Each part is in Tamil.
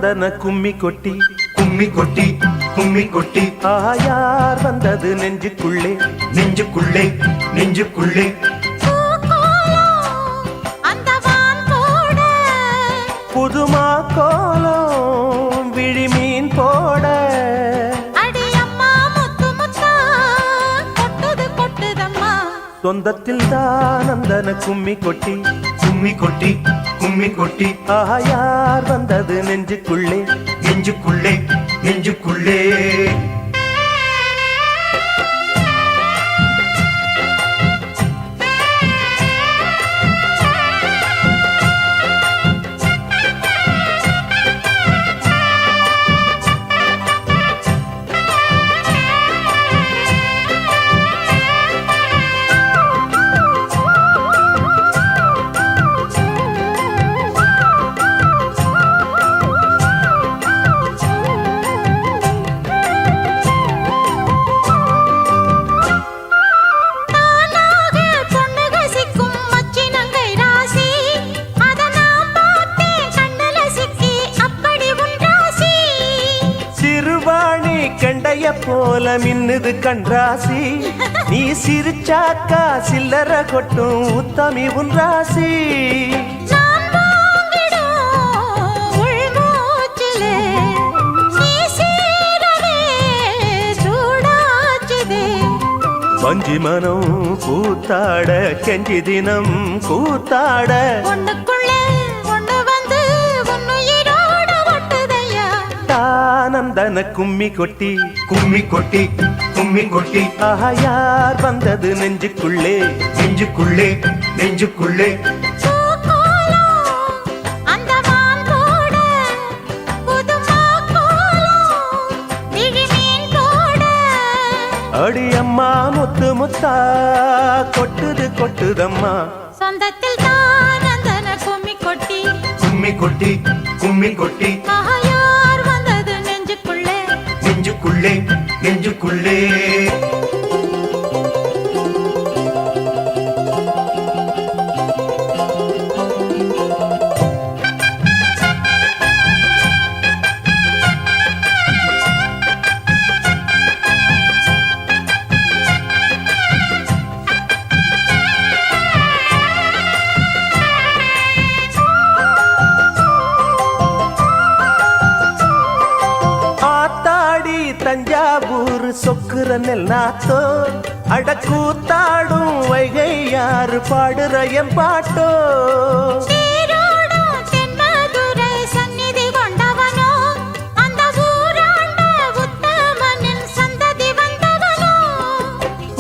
நந்தன கும்மி கொட்டி கும்மி கொட்டி கும்மி கொட்டி ஆயார் வந்தது நெஞ்சுக்குள்ளே நெஞ்சுக்குள்ளே நெஞ்சுக்குள்ளே புதுமா கோலம் விழிமீன் போட சொந்தத்தில் தான் நந்தன கும்மி கொட்டி கும்மி கொட்டி கும்மி கொட்டி ஆயார் வந்தது நெஞ்சுக்குள்ளே நெஞ்சுக்குள்ளே நெஞ்சுக்குள்ளே கண்டைய போல மின்னுது கண்ராசி நீ சிரிச்சாக்கா சில்லற கொட்டும் உத்தமி உன் ராசி வஞ்சி மனம் கூத்தாட கெஞ்சி தினம் கூத்தாட நந்தன கும்மி கொட்டி கும்மி கொட்டி கும்மி கொட்டி ஆயார் வந்தது நெஞ்சுக்குள்ளே நெஞ்சுக்குள்ளே நெஞ்சுக்குள்ளே அடி அம்மா முத்து முத்தா கொட்டுது கொட்டுதம்மா சொந்தத்தில் தான் நந்தன கும்மி கொட்டி கும்மி கொட்டி கும்மி கொட்டி நெஞ்சுக்குள்ளே நெஞ்சுக்குள்ளே தஞ்சாவூர் சொக்குற நெல்லாத்தோ அடக்கூத்தாடும் வைகை யாரு பாடுற என் பாட்டோ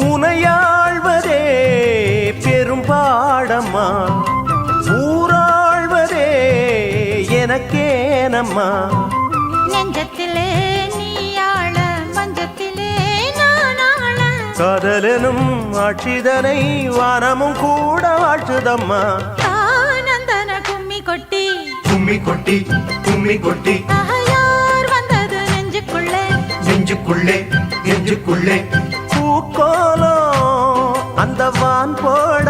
உனையாழ்வதே பெரும்பாடம்மா ஊராழ்வதே எனக்கேனம்மா நெஞ்சத்திலே காதலனும் ஆட்சிதனை வானமும் கூட வாழ்த்துதம்மா நந்தன கும்மி கொட்டி கும்மி கொட்டி கும்மி கொட்டி ஆயார் வந்தது நெஞ்சுக்குள்ளே நெஞ்சுக்குள்ளே நெஞ்சுக்குள்ளே பூக்கோலம் அந்த வான் போட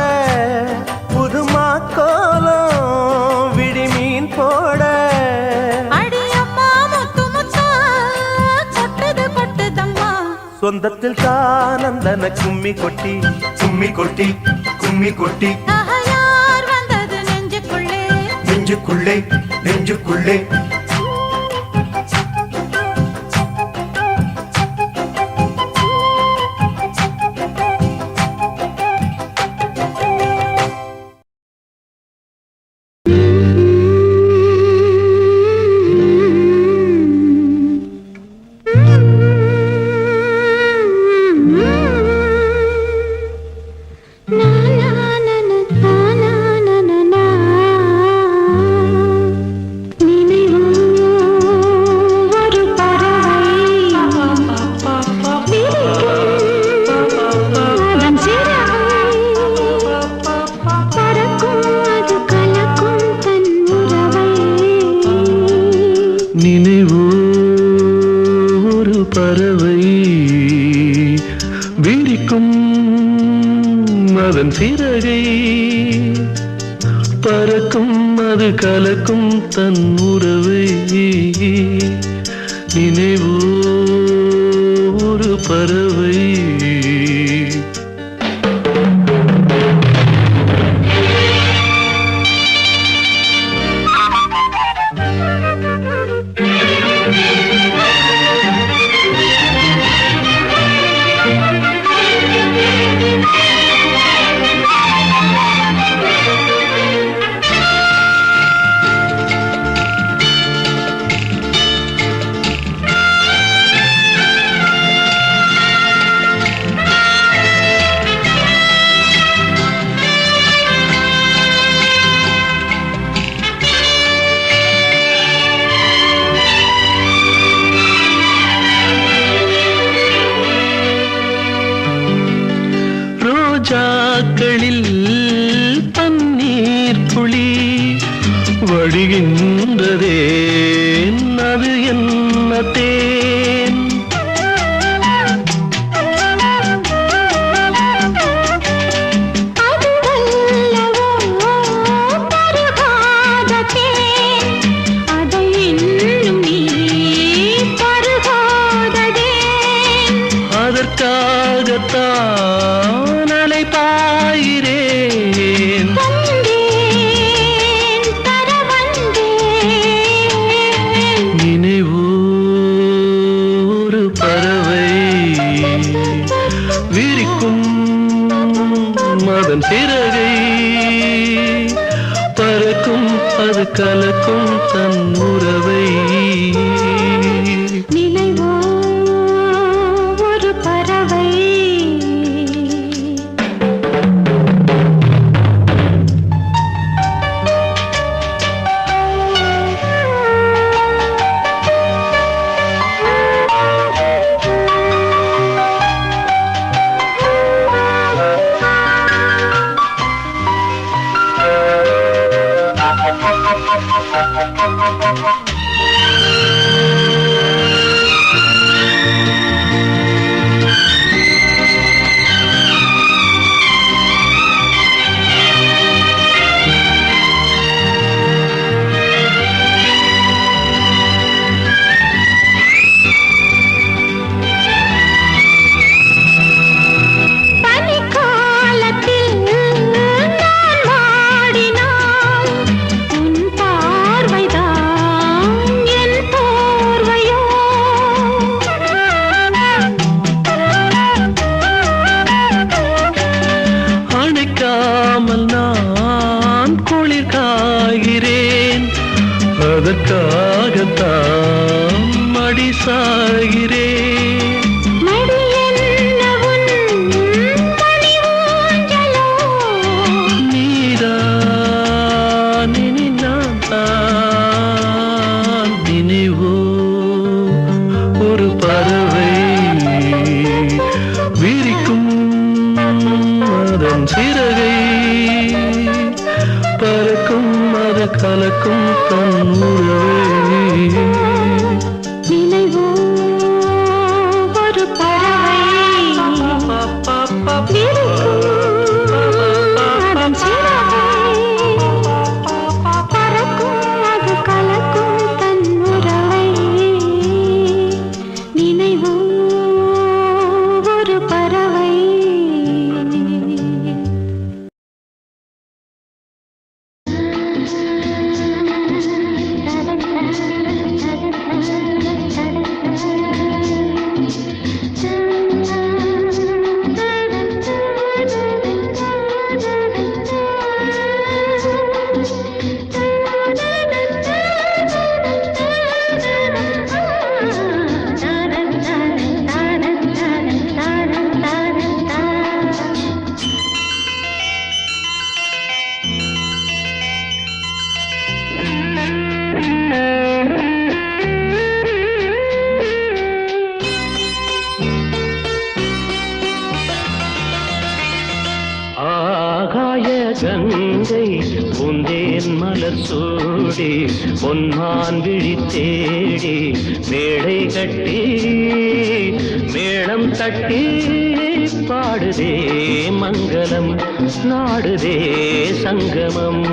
புதுமா கோலம் விழிமீன் போட சொந்தத்தில் தான் நந்தன கும்மி கொட்டி கும்மி கொட்டி கும்மி கொட்டி ஆயார் வந்தது நெஞ்சுக்குள்ளே நெஞ்சுக்குள்ளே நெஞ்சுக்குள்ளே அதன் சிறகை பறக்கும் அது கலக்கும் தன் உறவை நினைவோ ஒரு பறவை ரோஜாக்களில் பன்னீர் துளி வடிகின்றதே அது என்ன தேன் அதற்காகத்தான் அலை பாயிரேன் நினைவோ ஒரு பறவை விரிக்கும் அதன் சிறகை பறக்கும் அது கலக்கும் தன் உறவை நான் குளிர் காய்கிறேன் அதற்காகத்தான் மடி சாகிறேன் நீதான் இனி நான் தான் நினைவோ ஒரு பறவை விரிக்கும் அதன் சிறகை பறக்கும் அது கலக்கும் தன் உறவை நினைவோ ஒரு பறவை அதன் சிறகை பறக்கும் அது கலக்கும் தன் உறவை நினைவோ ஒரு பறவை கங்கை பூந்தேன் மலர் சூடி பொன்மான் விழி தேடி மேடை கட்டி மேளம் தட்டி பாடுதே மங்களம் நாடுதே சங்கமம்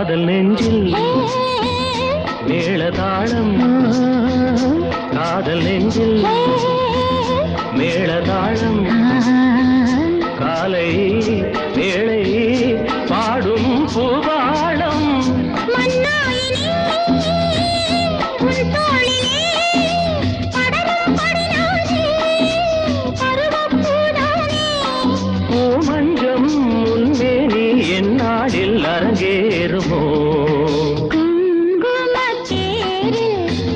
காதல் நெஞ்சில் மேளதாளம் காதல் நெஞ்சில் மேளதாளம் காலை வேளை பாடும் பூபாளம் பூமஞ்சம் முன்மேனி என்னாடில் அரங்கேறுமோ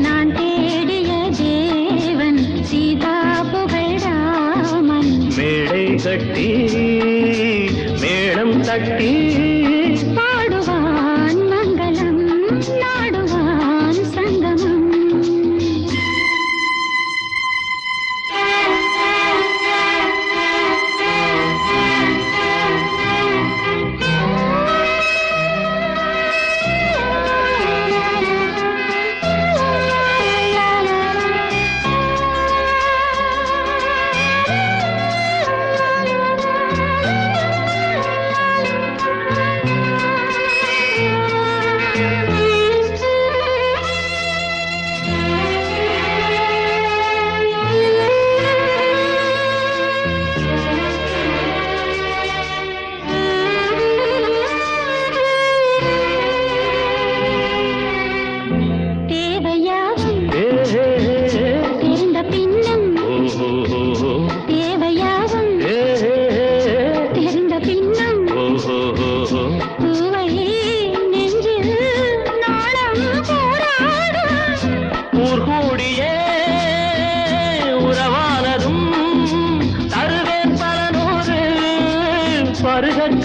நான் தேடிய தேவன் சீதா புகழாமன் மேடை கட்டி மேளம் தட்டி பாடுவான் மங்களம் நாடுவான் சங்கமம்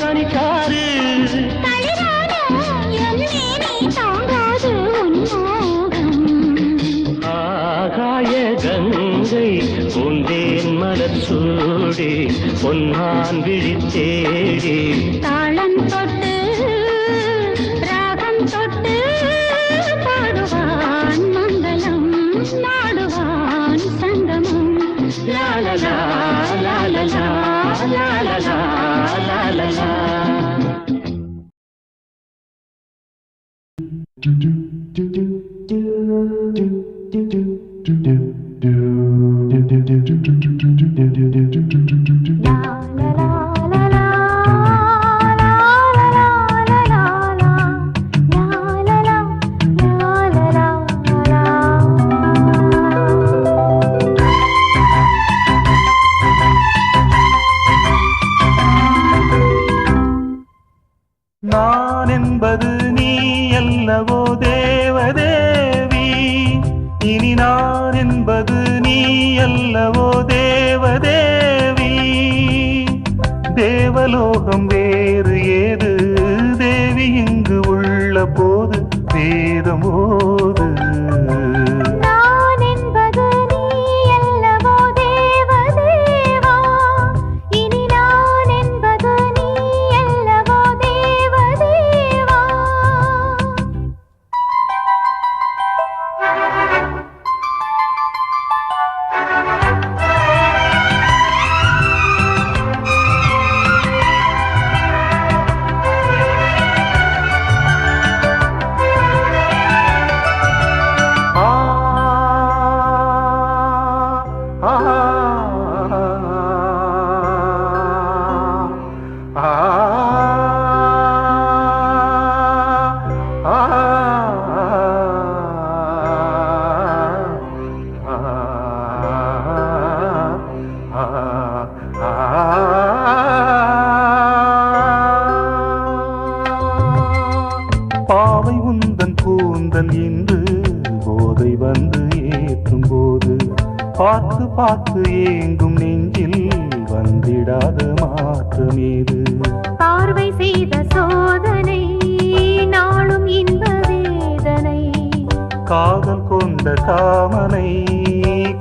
கணிக்காரு ஆகாய கங்கை பூந்தேன் மலர் சூடி பொன்னான் விழித்தேடி தாளம் தொட்டு ராகம் தொட்டு பாடுவான் மங்களம் நாடுவான் சங்கமம் லாலலா லாலலா லாலலா லாலலா நான் என்பது நீ அல்லவோ தேவதேவி, இனி நான் என்பது நீ அல்லவோ தேவதேவி. தேவலோகம் வேறு ஏது தேவி, இங்கு உள்ள போது வேதம் ஓது. பாவை உந்தன் கூந்தல் இன்று போதை வந்து ஏற்றும் போது பார்த்து பார்த்து ஏங்கும் நெஞ்சில் வந்திடாத மாற்றமேது. பார்வை செய்த சோதனை நாளும் இன்ப வேதனை, காதல் கொண்ட காமனை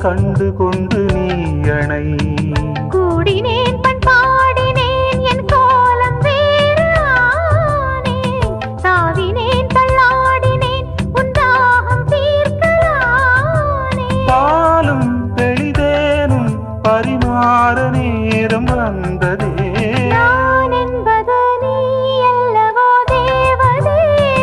கண்டு கொண்டு நீ அணை. கூடினேன் பண் பாடினேன் என் கோலம் வேறு ஆனேன், தாவினேன் தள்ளாடினேன் உன் தாகம் தீர்க்கலானே. பாலும் தெளிதேனும் பரிமாற நேரம் வந்ததே. நான் என்பது நீ அல்லவோ தேவதேவி,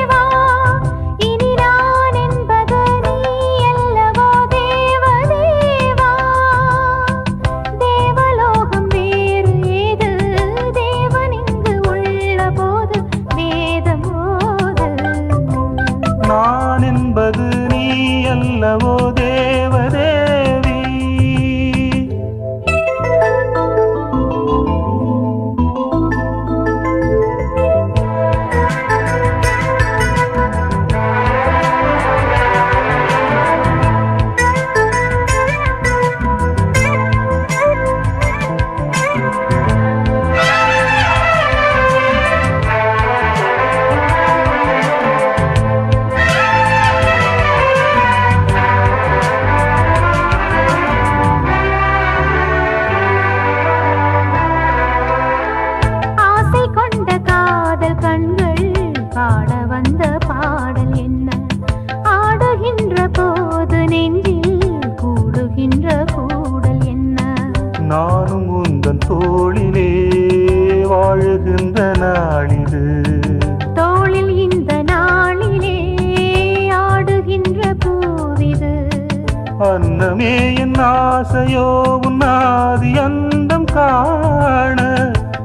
மனமே என் ஆசையோ உன்னாதி அந்தம் காண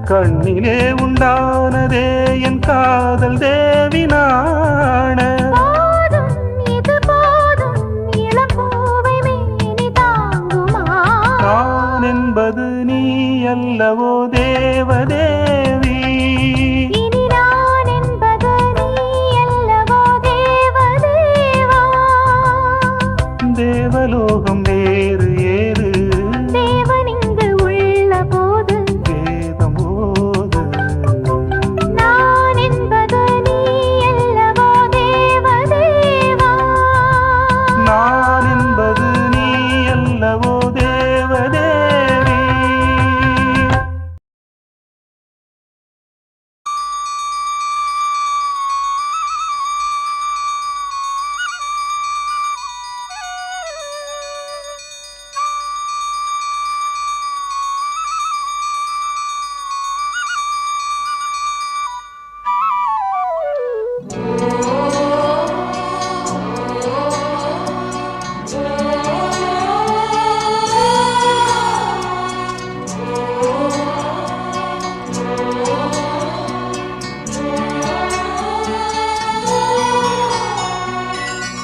கண்ணிலே உண்டானதே என் காதல் தேவி நாண போதும் இது போதும் இளம்பூவை மேனி தாங்குமா நான் என்பது நீ அல்லவோ தேவதேவி இனி நான் என்பது நீ அல்லவோ தேவதேவா தேவலோகம் வேறு ஏறு தேவன் இங்கு உள்ள போது வேதம் போது நான் என்பது நீ அல்லவோ தேவதேவா நான் என்பது நீ அல்லவோ தேவதேவி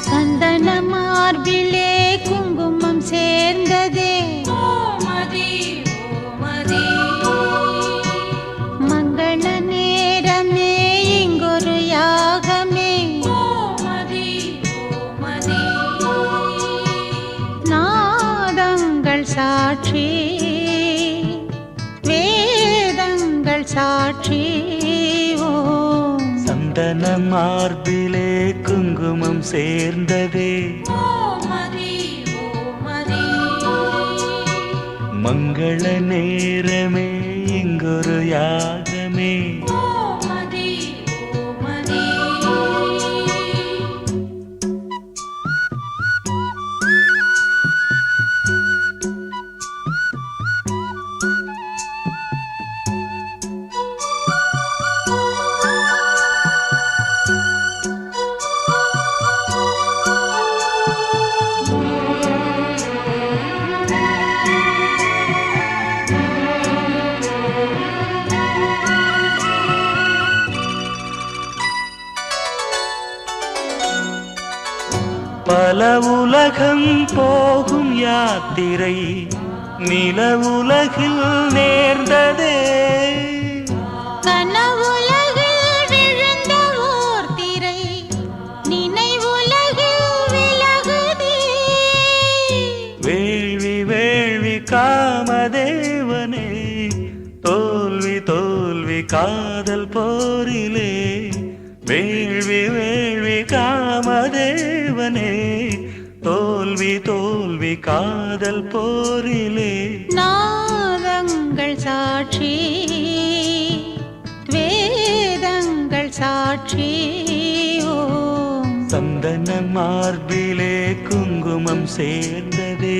சந்தன மார்பிலே குங்குமம் சேர்ந்ததே மங்கள நேரமே இங்கொரு யாகமே நாதங்கள் சாட்சி வேதங்கள் சாட்சி ஓம் சந்தன மார்பிலே குங்குமம் சேர்ந்ததே மங்கள நேரமே இங்கொரு யாகமே பல உலகம் போகும் யாத்திரை நில உலகில் நேர்ந்ததே கனவுலகில் விழுந்த ஓர் திரை நினைவுலகில் விலகுதே வேள்வி வேள்வி காமதேவனே தோல்வி தோல்வி காதல் போரிலே வேள்வி வேள்வி காமதேவனே தோல்வி தோல்வி காதல் போரிலே நாதங்கள் சாட்சி வேதங்கள் சாட்சி ஓம் சந்தன மார்பிலே குங்குமம் சேர்ந்ததே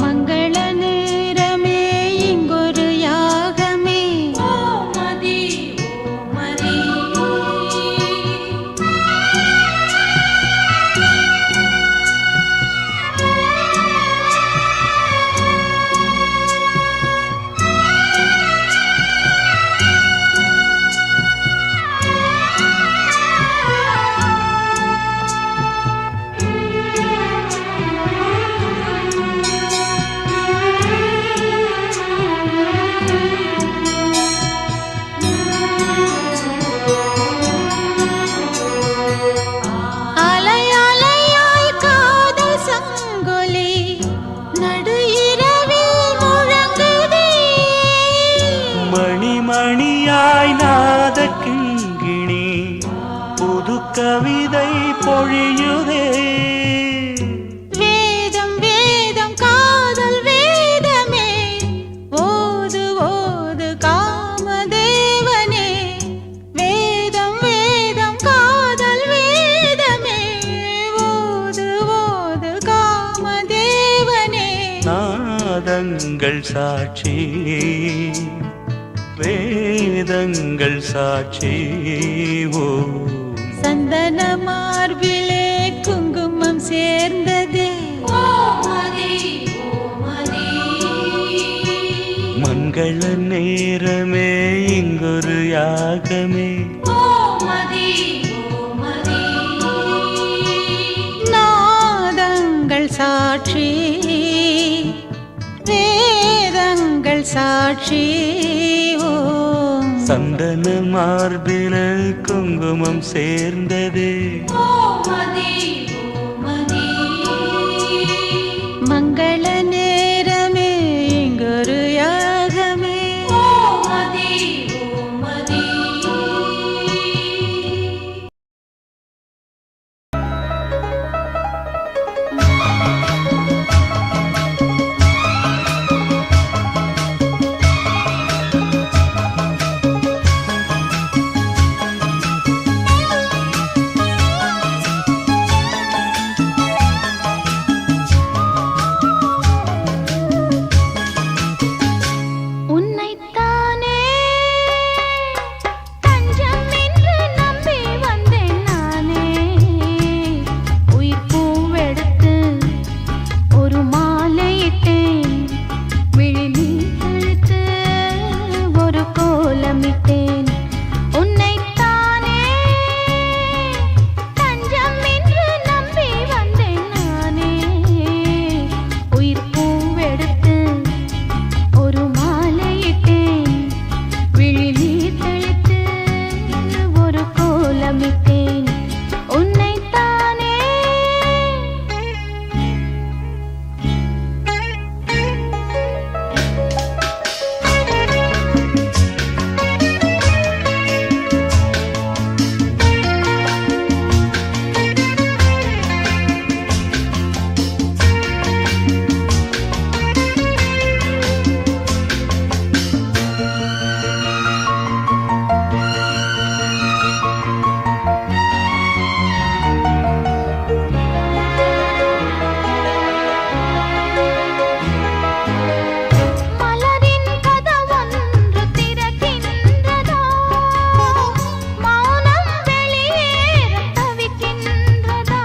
மங்கள நேரமே இங்கொரு யாகமே அலை அலையாய் காதல் சங்கொலி நடு இரவில் முழங்குதே மணி மணியாய் நாத கிங்கிணி புது கவிதை பொழியுதே வேதம் வேதம் காதல் வேதமே ஓது ஓது காமதேவனே வேதம் வேதம் காதல் வேதமே ஓது ஓது காமதேவனே நாதங்கள் சாட்சி வேதங்கள் சாட்சி ஓ சந்தன சந்தன மார்பிலே குங்குமம் சேர்ந்ததே மங்கள நேரமே இங்கொரு யாகமே நாதங்கள் சாட்சி வேதங்கள் சாட்சி ஓம் சந்தன மார்பில குங்குமம் சேர்ந்ததே மங்கள நேரமே இங்கொரு யாகமே உன்னைத்தானே தஞ்சம் என்று நம்பி வந்தேன் நானே உயிர் பூவெடுத்து ஒரு மாலையிட்டேன் விழி நீர் தெளித்து ஒரு கோலமிட்டேன் உன்னைத்தானே தஞ்சம் என்று நம்பி வந்தேன் நானே உயிர் பூவெடுத்து ஒரு மாலையிட்டேன் விழி நீர் தெளித்து ஒரு கோலமிட்டேன் உன்னைத்தானே மலரின் கதவொன்று திறக்கின்றதோ மௌனம் வெளியேறத் தவிக்கின்றதோ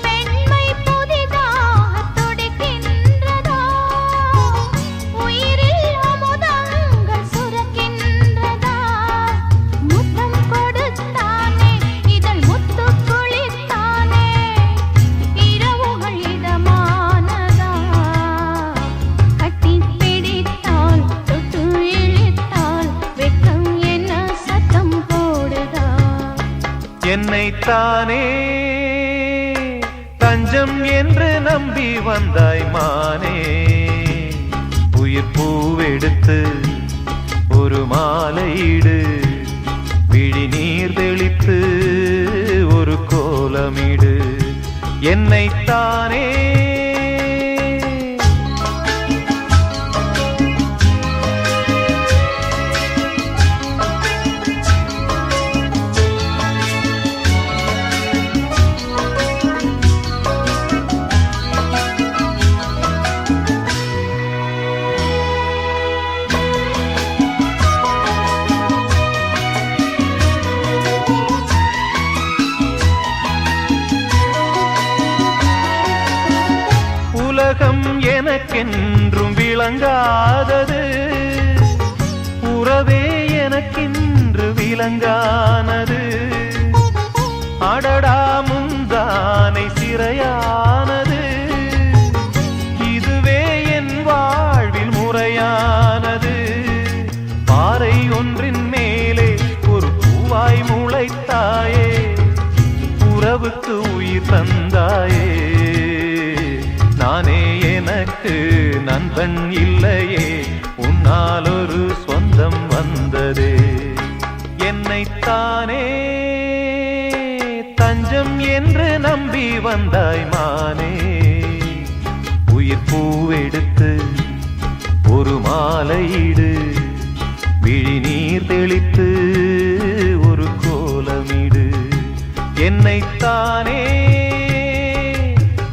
பெண்மை புதிதாகத் துடிக்கின்றதோ உயிரில் அமுதங்கள் சுரக்கின்றதா முத்தம் கொடுத்தானே இதழ் முத்து குளித்தானே இரவுகள் இதமானதா கட்டி பிடித்தால் தொட்டு இழுத்தால் வெட்கம் என்ன சத்தம் போடுதா என்னைத்தானே தஞ்சம் என்று நம்பி வந்தாய் மானே உயிர் பூவெடுத்து ஒரு மாலையிடு விழி நீர் தெளித்து ஒரு கோலமிடு என்னைத்தானே உலகம் எனக்கென்றும் விளங்காதது உறவே எனக்கென்று விளங்கானது அடடா முந்தானை சிறையானது இதுவே என் வாழ்வில் முறையானது பாறை ஒன்றின் மேலே ஒரு பூவாய் முளைத்தாயே உறவுக்கு உயிர் தந்தாயே நானே எனக்கு நண்பன் இல்லையே உன்னால் ஒரு சொந்தம் வந்ததே என்னைத்தானே தஞ்சம் என்று நம்பி வந்தாய் மானே உயிர் பூவெடுத்து ஒரு மாலையிடு விழி நீர் தெளித்து ஒரு கோலமிடு என்னைத்தானே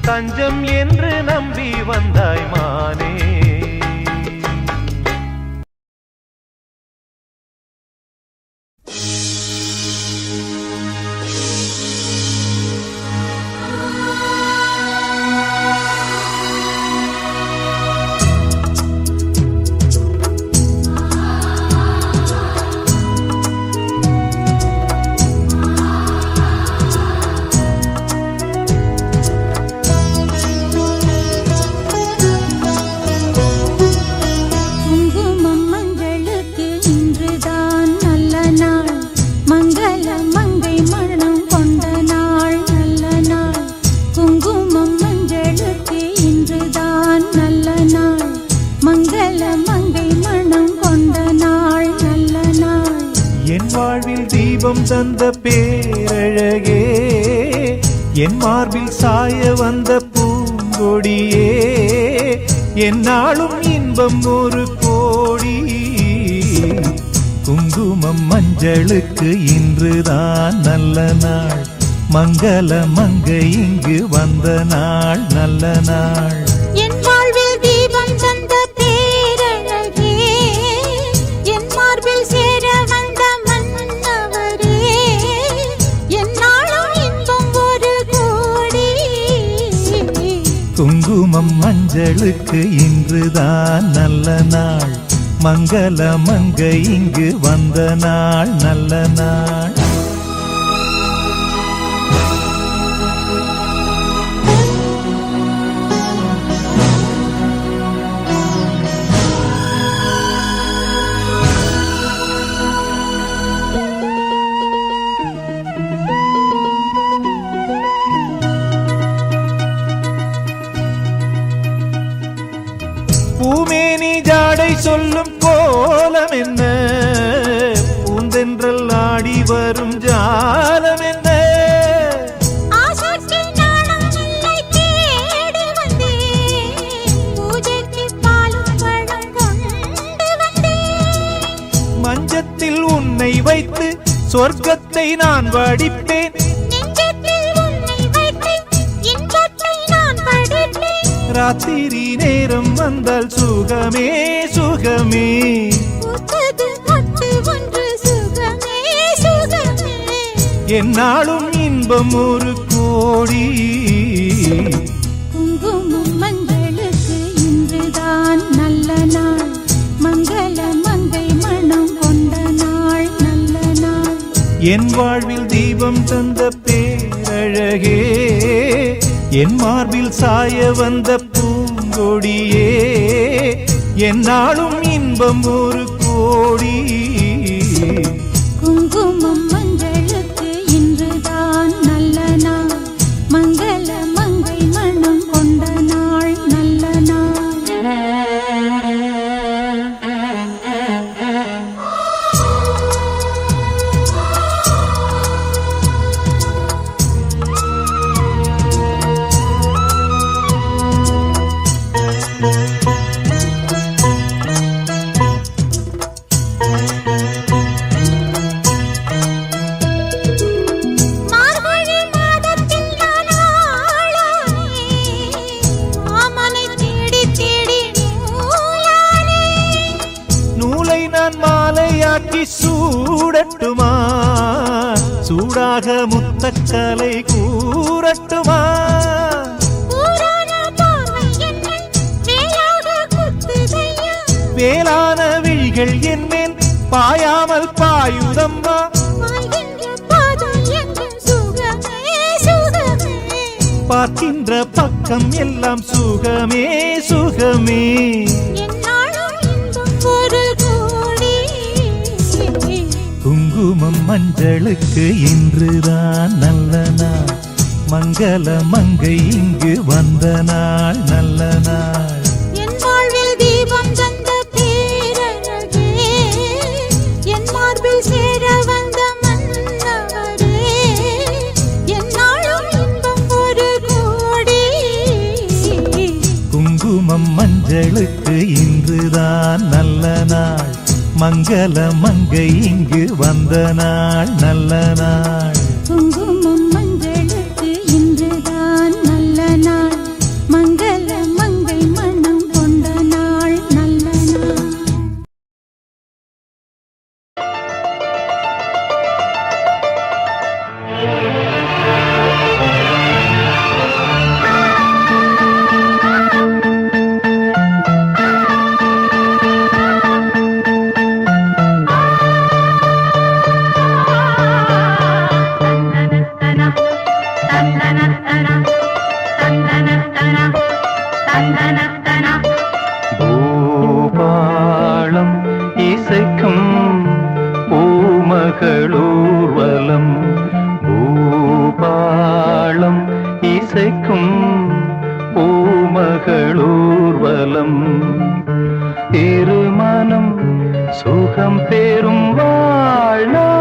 தஞ்சம் என்று நம்பி வந்தாய் மானே தந்த பேரழகே என் மார்பில் சாய வந்த பூங்கொடியே என்னாலும் இன்பம் ஒரு கோடி குங்குமம் மஞ்சளுக்கு இன்றுதான் நல்ல நாள் மங்கள மங்கை இங்கு வந்த நாள் நல்ல நாள் என் வாழ்வில் தீபம் தந்த பேரழகே என் மார்பில் சேர வந்த மன்னவரே என்னாலும் இன்பம் ஒரு கோடி குங்குமம் மஞ்சளுக்கு இன்றுதான் நல்ல நாள் மங்கள மங்கை இங்கு வந்த நாள் நல்ல நாள் பூமேனி ஜாடை சொல்லும் கோலம் என்ன பூந்தென்றல் ஆடி வரும் ஜாலம் என்ன ஆசைக்கு நாணம் இல்லை தேடி வந்தேன் பூஜைக்கு பாலும் பழம் கொண்டு வந்தேன் மஞ்சத்தில் உன்னை வைத்து சொர்க்கத்தை நான் வடிப்பேன் நெஞ்சத்தில் உன்னை வைத்து இன்பத்தை நான் படிப்பேன் ராத்திரி நேரம் வந்தால் சுகமே சுகமே பூத்தது மொட்டு ஒன்று சுகமே சுகமே என்னாலும் இன்பம் ஒரு கோடி குங்குமம் மங்களுக்கு இன்றுதான் நல்ல நாள் மங்கள மங்கை மனம் கொண்ட நாள் நல்ல நாள் என் வாழ்வில் தீபம் தந்த பேரழகே என் மார்பில் சாய வந்த பூங்கொடியே என்னாலும் இன்பம் ஒரு கோடி குங்குமம் மஞ்சளுக்கு இன்றுதான் நல்ல நாள் மங்கள மங்கை மனம் கொண்ட நாள் நல்ல நாள் மார்கழி மாதத்தில் நான் ஆளானே மாமனை தேடி தேடி நூலானே நூலை நான் மாலையாக்கி சூடட்டுமா சூடாக முத்தக்கலை கூறட்டுமா ஊரான பார்வை என்னை வேலாக குத்துதையா வேளான விழிகள் என் மேல் பாயாமல் பாயுதம்மா வாழ்கின்ற பாதம் எங்கும் சுகமே சுகமே பார்க்கின்ற பக்கம் எல்லாம் சுகமே சுகமே என்னாலும் இன்பம் ஒரு கோடி குங்குமம் மஞ்சளுக்கு இன்றுதான் நல்ல நாள் மங்கள மங்கை இங்கு வந்த நாள் நல்ல நாள் என் வாழ்வில் தீபம் தந்த பேரழகே என் மார்பில் சேர வந்த மன்னவரே என்னாலும் இன்பம் ஒரு கோடி குங்குமம் மஞ்சளுக்கு இன்றுதான் நல்ல நாள் மங்கள மங்கை இங்கு வந்த நாள் நல்ல நாள் குங்குமம் மஞ்சளுக்கு இன்றுதான் நல்ல நாள் மங்கள மங்கை மனம் கொண்ட நாள் நல்ல நாள் பூபாளம் இசைக்கும் பூமகளூர்வலம் பூபாளம் இசைக்கும் பூமகளூர்வலம் திருமணம் சுகம் பெறும் வாழ்நாளே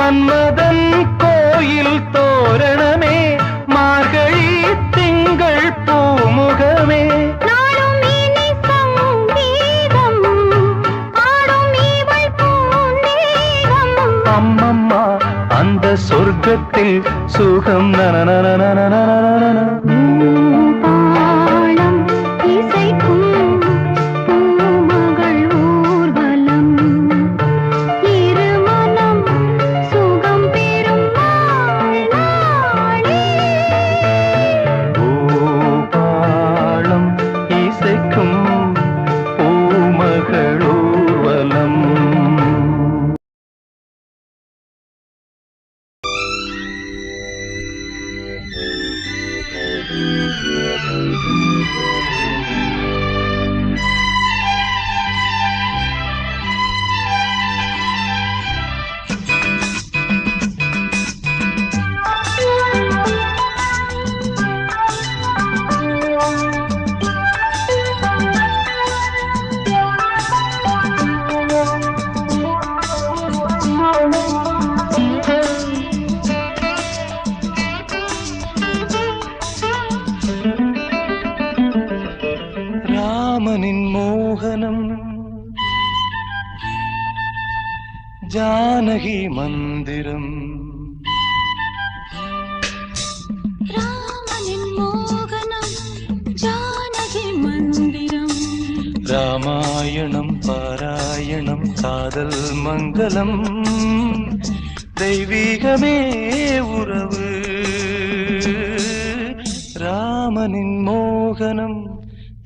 மன்மதன் கோயில் தோரணமே மார்கழி திங்கள் பூமுகமே நாளும் இனி சங்கீதம் ஆடும் இவள் பூந்தேகம். அம்மம்மா அந்த சொர்க்கத்தில் சுகம் நனநனநனநனநன தாளம் இசைக்கும் பூமகள் ஊர்வலம். இருமனம் சுகம் பெறும் நாளே. பூபாளம் இசைக்கும் பூமகளூர்வலம். ராமனின் மோகனம் ஜானகி மந்திரம் ராமனின் மோகனம் ஜானகி மந்திரம். ராமாயணம் பாராயணம் காதல் மங்களம் தெய்வீகமே உறவு. ராமனின் மோகனம்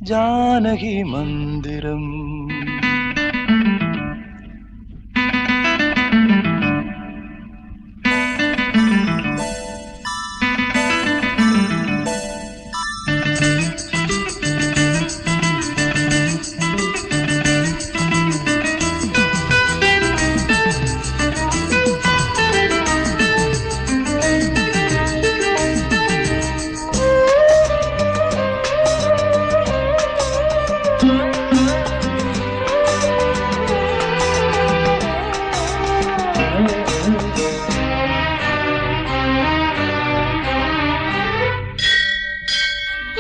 ஜானகி மந்திரம்.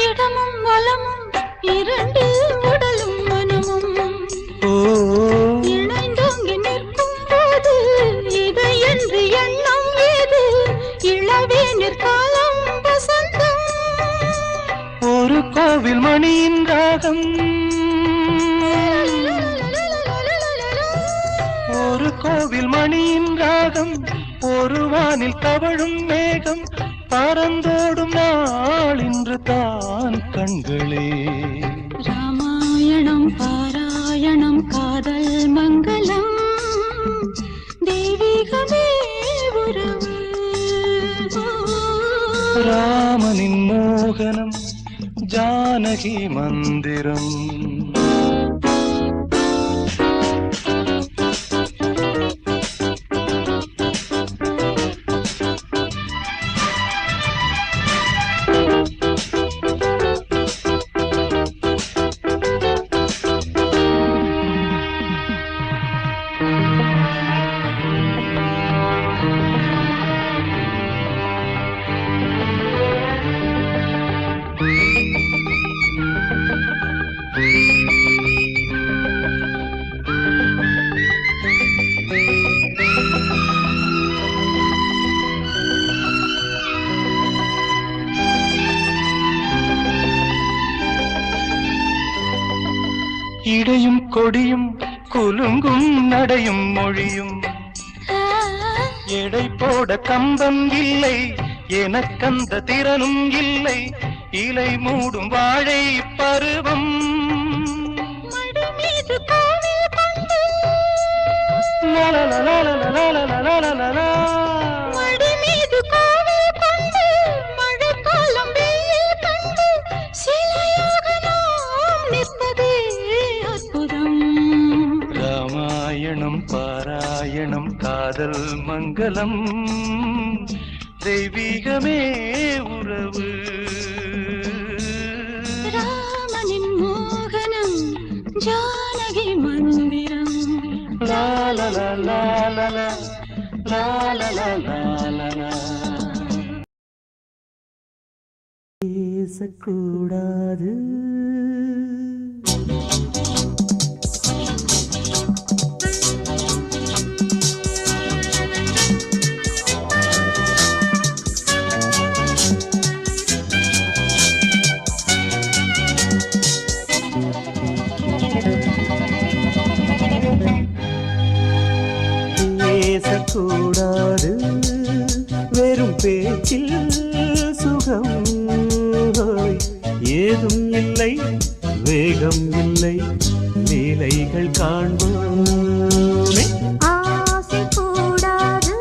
இடமும் வலமும் இரண்டு உடலும் மனமும் இணைந்தோங்கி நிற்கும் போது இதை என்று எண்ணம் ஏது. இளவே நிற்காலம் வசந்தம். ஒரு கோவில் மணியின் ராகம் ஒரு கோவில் மணியின் ராகம் ஒரு வானில் தவழும் மேகம் பறந்தோடும் நாள் இன்று தான் கண்களே. ராமாயணம் பாராயணம் காதல் மங்களம் தெய்வீகமே உறவு. ராமனின் மோகனம் ஜானகி மந்திரம். இடையும் கொடியும் குலுங்கும் நடையும் மொழியும் எடை போட கம்பம் இல்லை எனக்கந்த திறனும் இல்லை. இலை மூடும் வாழை பருவம் மடி மீது கோவில் கொண்டு லலலலலலலலலலலலா. மடி மீது கோவில் கொண்டு மழைக்காலம் வெயில் கண்டு சிலையாக நாம் நிற்பதே அற்புதம். ராமாயணம் பாராயணம் காதல் மங்களம் தெய்வீகமே உறவு. ராமனின் மோகனம் ஜானகி மந்திரம். லா லா லா லா லா லா லா லா லா லா லா. பேசக்கூடாது பேசக்கூடாது வெறும் பேச்சில் சுகம் ஏதும் இல்லை வேகம் இல்லை லீலைகள் காண்போமே ஆசை கூடாது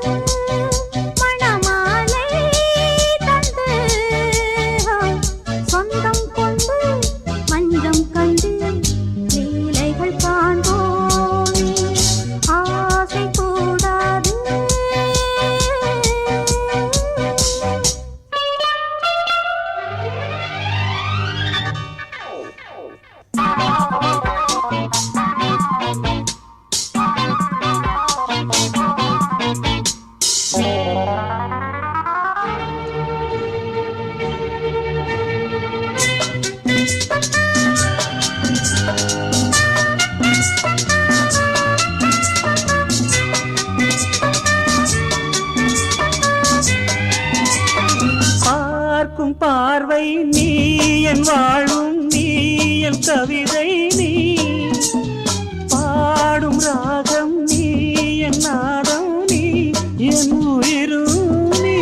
மணமாலை தந்து சொந்தம் கொண்டு மஞ்சம் கண்டு லீலைகள் காண்போமே ஆசை கூடாது பார்க்கும் பார்வை நீ என் வாழும் நீ என் கவிதை நீ பாடும் ராகம் நீ என் நாதம் நீ என் உயிரும் நீ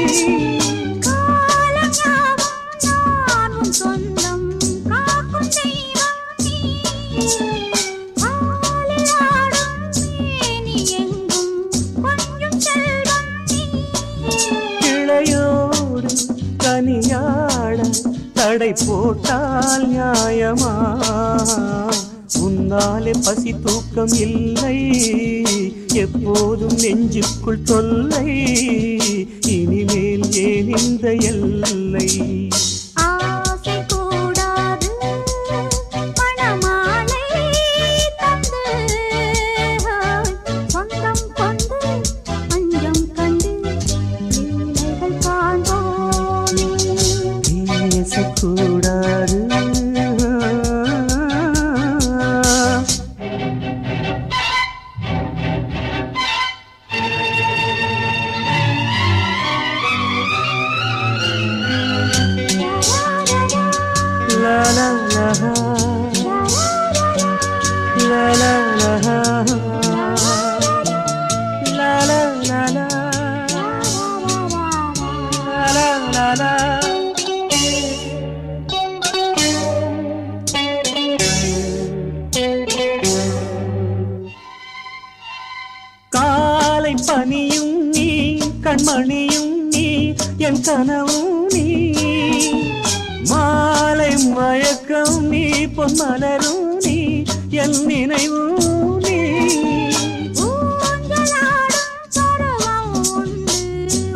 காலம் யாவும் நானும் சொந்தம் காக்கும் தெய்வம் நீ ஆலில் ஆடும் மேனி எங்கும் கொஞ்சம் செல்வம் நீ கிளையோடு கனியாட தடை போட்டால் நியாயமா உன்னாலே பசி தூக்கம் இல்லை எப்போதும் நெஞ்சுக்குள் தொல்லை இனிமேல் ஏன் இந்த எல்லை ஆசை கூடாது மணமாலை தந்து சொந்தம் கொண்டு மஞ்சம் கண்டு லீலைகள் காண்போமே பேசக்கூடாது லா லா லா லா லா லா லா லா லா லா லா லா லா காலை பனியும் நீ கண்மணியும் நீ என் கனவும் நீ மாலை மயக்கம் நீ பொன்மலரும் நீ என் நினைவும் நீ ஊஞ்சலாடும் பருவம் உண்டு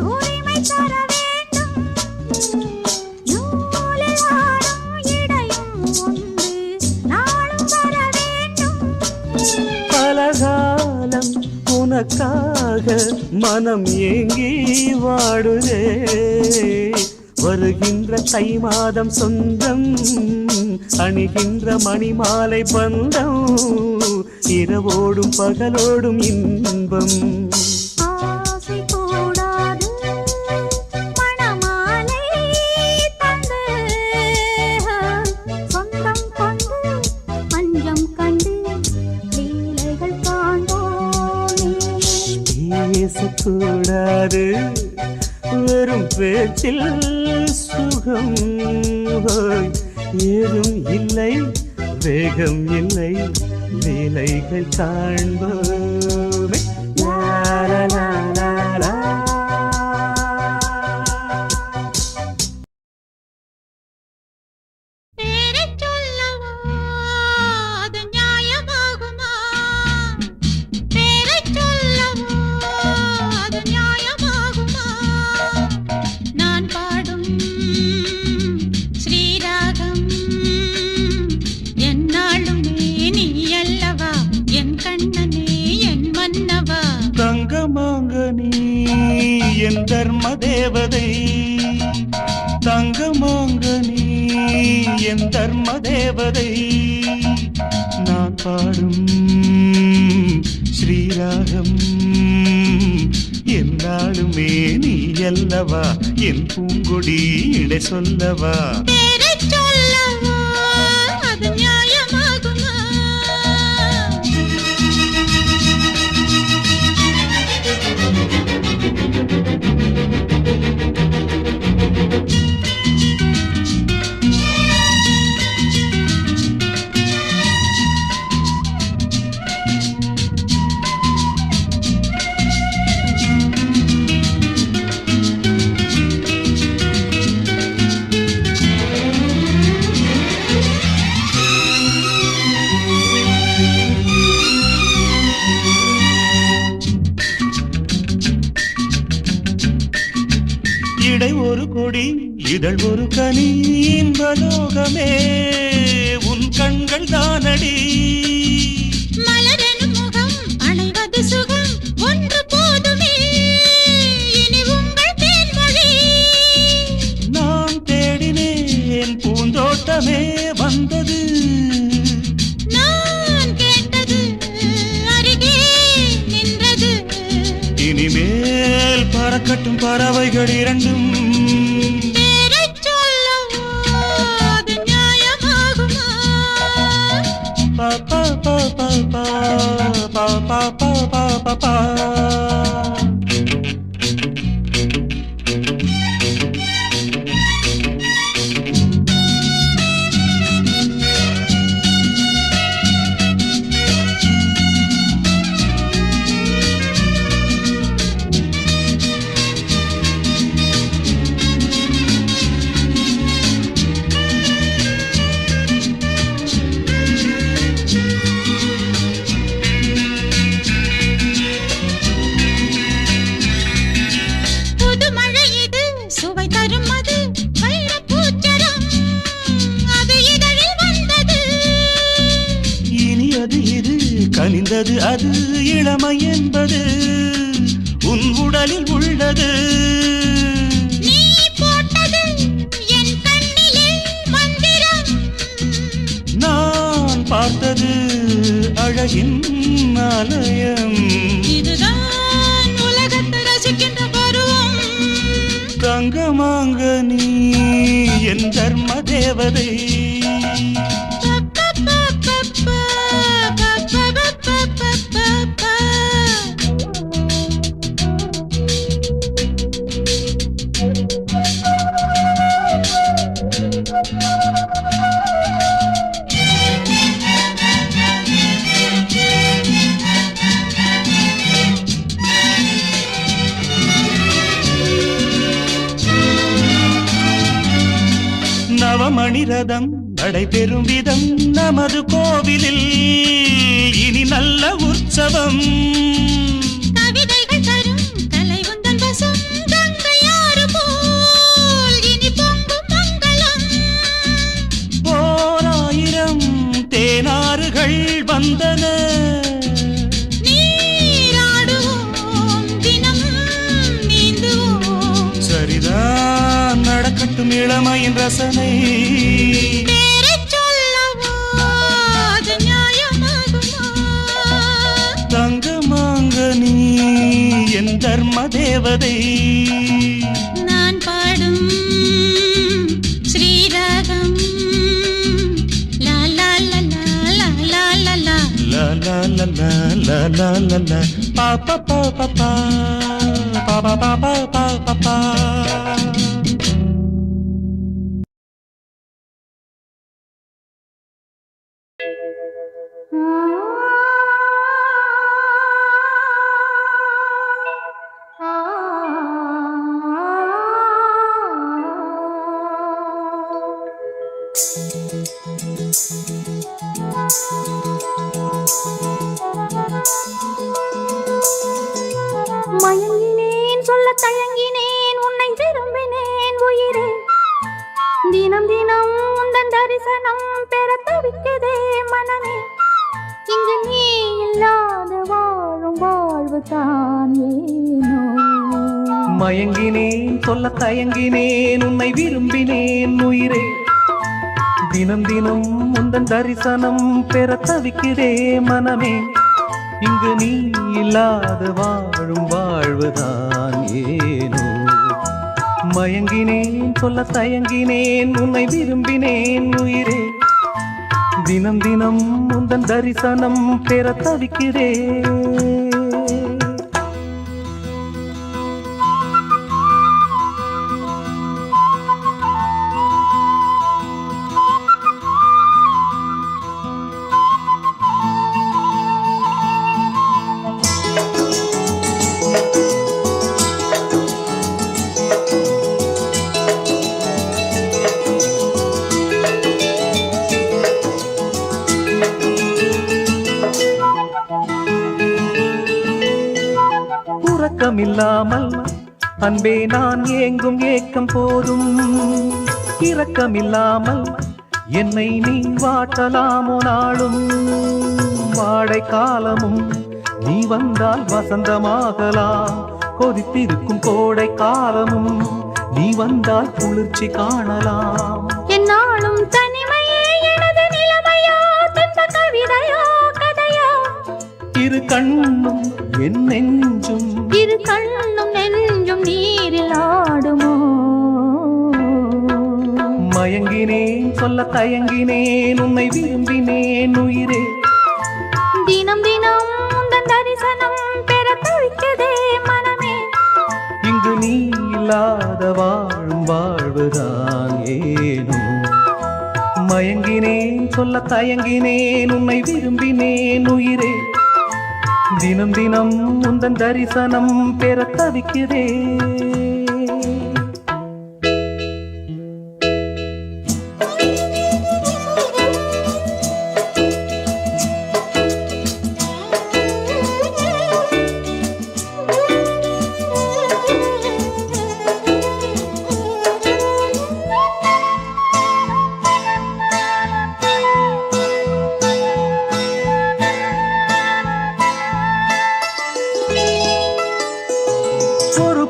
உரிமை தர வேண்டும் நூலில் ஆடும் இடையும் உண்டு நாளும் வர வேண்டும் பலகாலம் உனக்காக மனம் ஏங்கி வாடுதே வருகின்ற தை மாதம் சொந்தம் அணிகின்ற மணிமாலை பந்தம் இரவோடும் பகலோடும் இன்பம் ஆசை கூடாது மணமாலை தந்து சொந்தம் கொண்டு மஞ்சம் கண்டு லீலைகள் காண்போமே பேசக்கூடாது வெறும் பேச்சில் சுகம் ஏதும் இல்லை வேகம் இல்லை லீலைகள் காண்போமே லா லா லா லா லா. பேரைச் சொல்லவா அது நியாயமாகுமா பேரைச் சொல்லவா அது நியாயமாகுமா நான் பாடும் ஸ்ரீராகம் என்னாலுமே நீ அல்லவா என் கண்ணனே என் தர்ம தேவதை தங்கமாங்க நீ என் தர்ம தேவதை நான் பாடும் ஸ்ரீராகம் என்னாலுமே நீ அல்லவா என் பூங்கொடி இடை சொல்லவா பேரைச் சொல்லவா அது நியாயமாகுமா இடை ஒரு கொடி இதழ் ஒரு கனி இன்பலோகமே உன் கண்கள் தானடி மலரெனும் முகம் அணைவது சுகம் ஒன்று போதுமே இனி உங்கள் தேன்மொழி நான் தேடினேன் பூந்தோட்டமே வந்தது நான் கேட்டது அருகே நின்றது இனிமேல் பறக்கட்டும் பறவைகள் இரண்டும் பேரைச் சொல்லவா அது நியாயமாகுமா பா பா பா பா பா பா பா பா பா பா பா புது மழை இது சுவை தரும் அது வைரப் பூச்சரம் அது இதழில் வந்தது இனி அது இது கனிந்தது அது இளமை என்பது உன் உடலில் உள்ளது நீ போட்டது என் கண்ணிலே மந்திரம் நான் பார்த்தது அழகின் ஆலயம் இதுதான் உலகத்தை ரசிக்கின்ற பருவம் தங்கமாங்க நீ என் தர்ம தேவதை நவமணி ரதம் நடைபெறும் விதம் நமது கோவிலில் இனி நல்ல உற்சவம் கவிதைகள் தரும் கலை உந்தன் வசம் கங்கையாறு போல் இனி பொங்கும் மங்களம் ஓராயிரம் தேனாறுகள் வந்தன நீராடுவோம் தினம் நீந்துவோம் சரிதான் நடக்கட்டும் இளமையின் ரசனை பேரைச் சொல்லவா அது நியாயமாகுமா தங்கமாங்க நீ என் தர்ம தேவதை நான் பாடும் ஸ்ரீராகம் லா லா லா லா லா லா லா la la la la la la la la pa pa pa pa pa pa pa pa pa pa pa pa மயங்கினேன் சொல்ல தயங்கினேன் உன்னை விரும்பினேன் உயிரே தினம் தினம் உந்தன் தரிசனம் பெற தவிக்குதே மனமே இங்கு நீ இல்லாத வாழும் வாழ்வு தான் ஏனோ மயங்கினேன் சொல்ல தயங்கினேன் உன்னை விரும்பினேன் உயிரே தினம் தினம் உந்தன் தரிசனம் பெற தவிக்கிறே மனமே இங்கு நீ இல்லாத வாழும் வாழ்வுதான் ஏனோ மயங்கினேன் சொல்ல தயங்கினேன் உன்னை விரும்பினேன் உயிரே தினம் தினம் உந்தன் தரிசனம் பெற தவிக்கிறே இரக்கமில்லாமல் அன்பே நான் ஏங்கும் ஏக்கம் போதும் இரக்கமில்லாமல் என்னை நீ வாட்டலாமோ நாளும் வாடை காலமும் நீ வந்தால் வசந்தமாகலாம் கொதித்திருக்கும் கோடை காலமும் நீ வந்தால் குளிர்ச்சி காணலாம் என்னாலும் தனிமையே எனது நிலைமையோ துன்ப கவிதையோ கதையோ இரு கண்ணும் என் நெஞ்சும் இரு கண்ணும் நெஞ்சும் நீரில் ஆடுமோ மயங்கினேன் சொல்ல தயங்கினேன் உன்னை விரும்பினேன் உயிரே தினம் தினம் உந்தன் தரிசனம் பெற தவிக்கதே மனமே இங்கு நீ இல்லாத வாழும் வாழ்வுதான் ஏனோ மயங்கினேன் சொல்ல தயங்கினேன் உன்னை விரும்பினேன் உயிரே தினம் தினம் உந்தன் தரிசனம் பெற தவிக்கிறே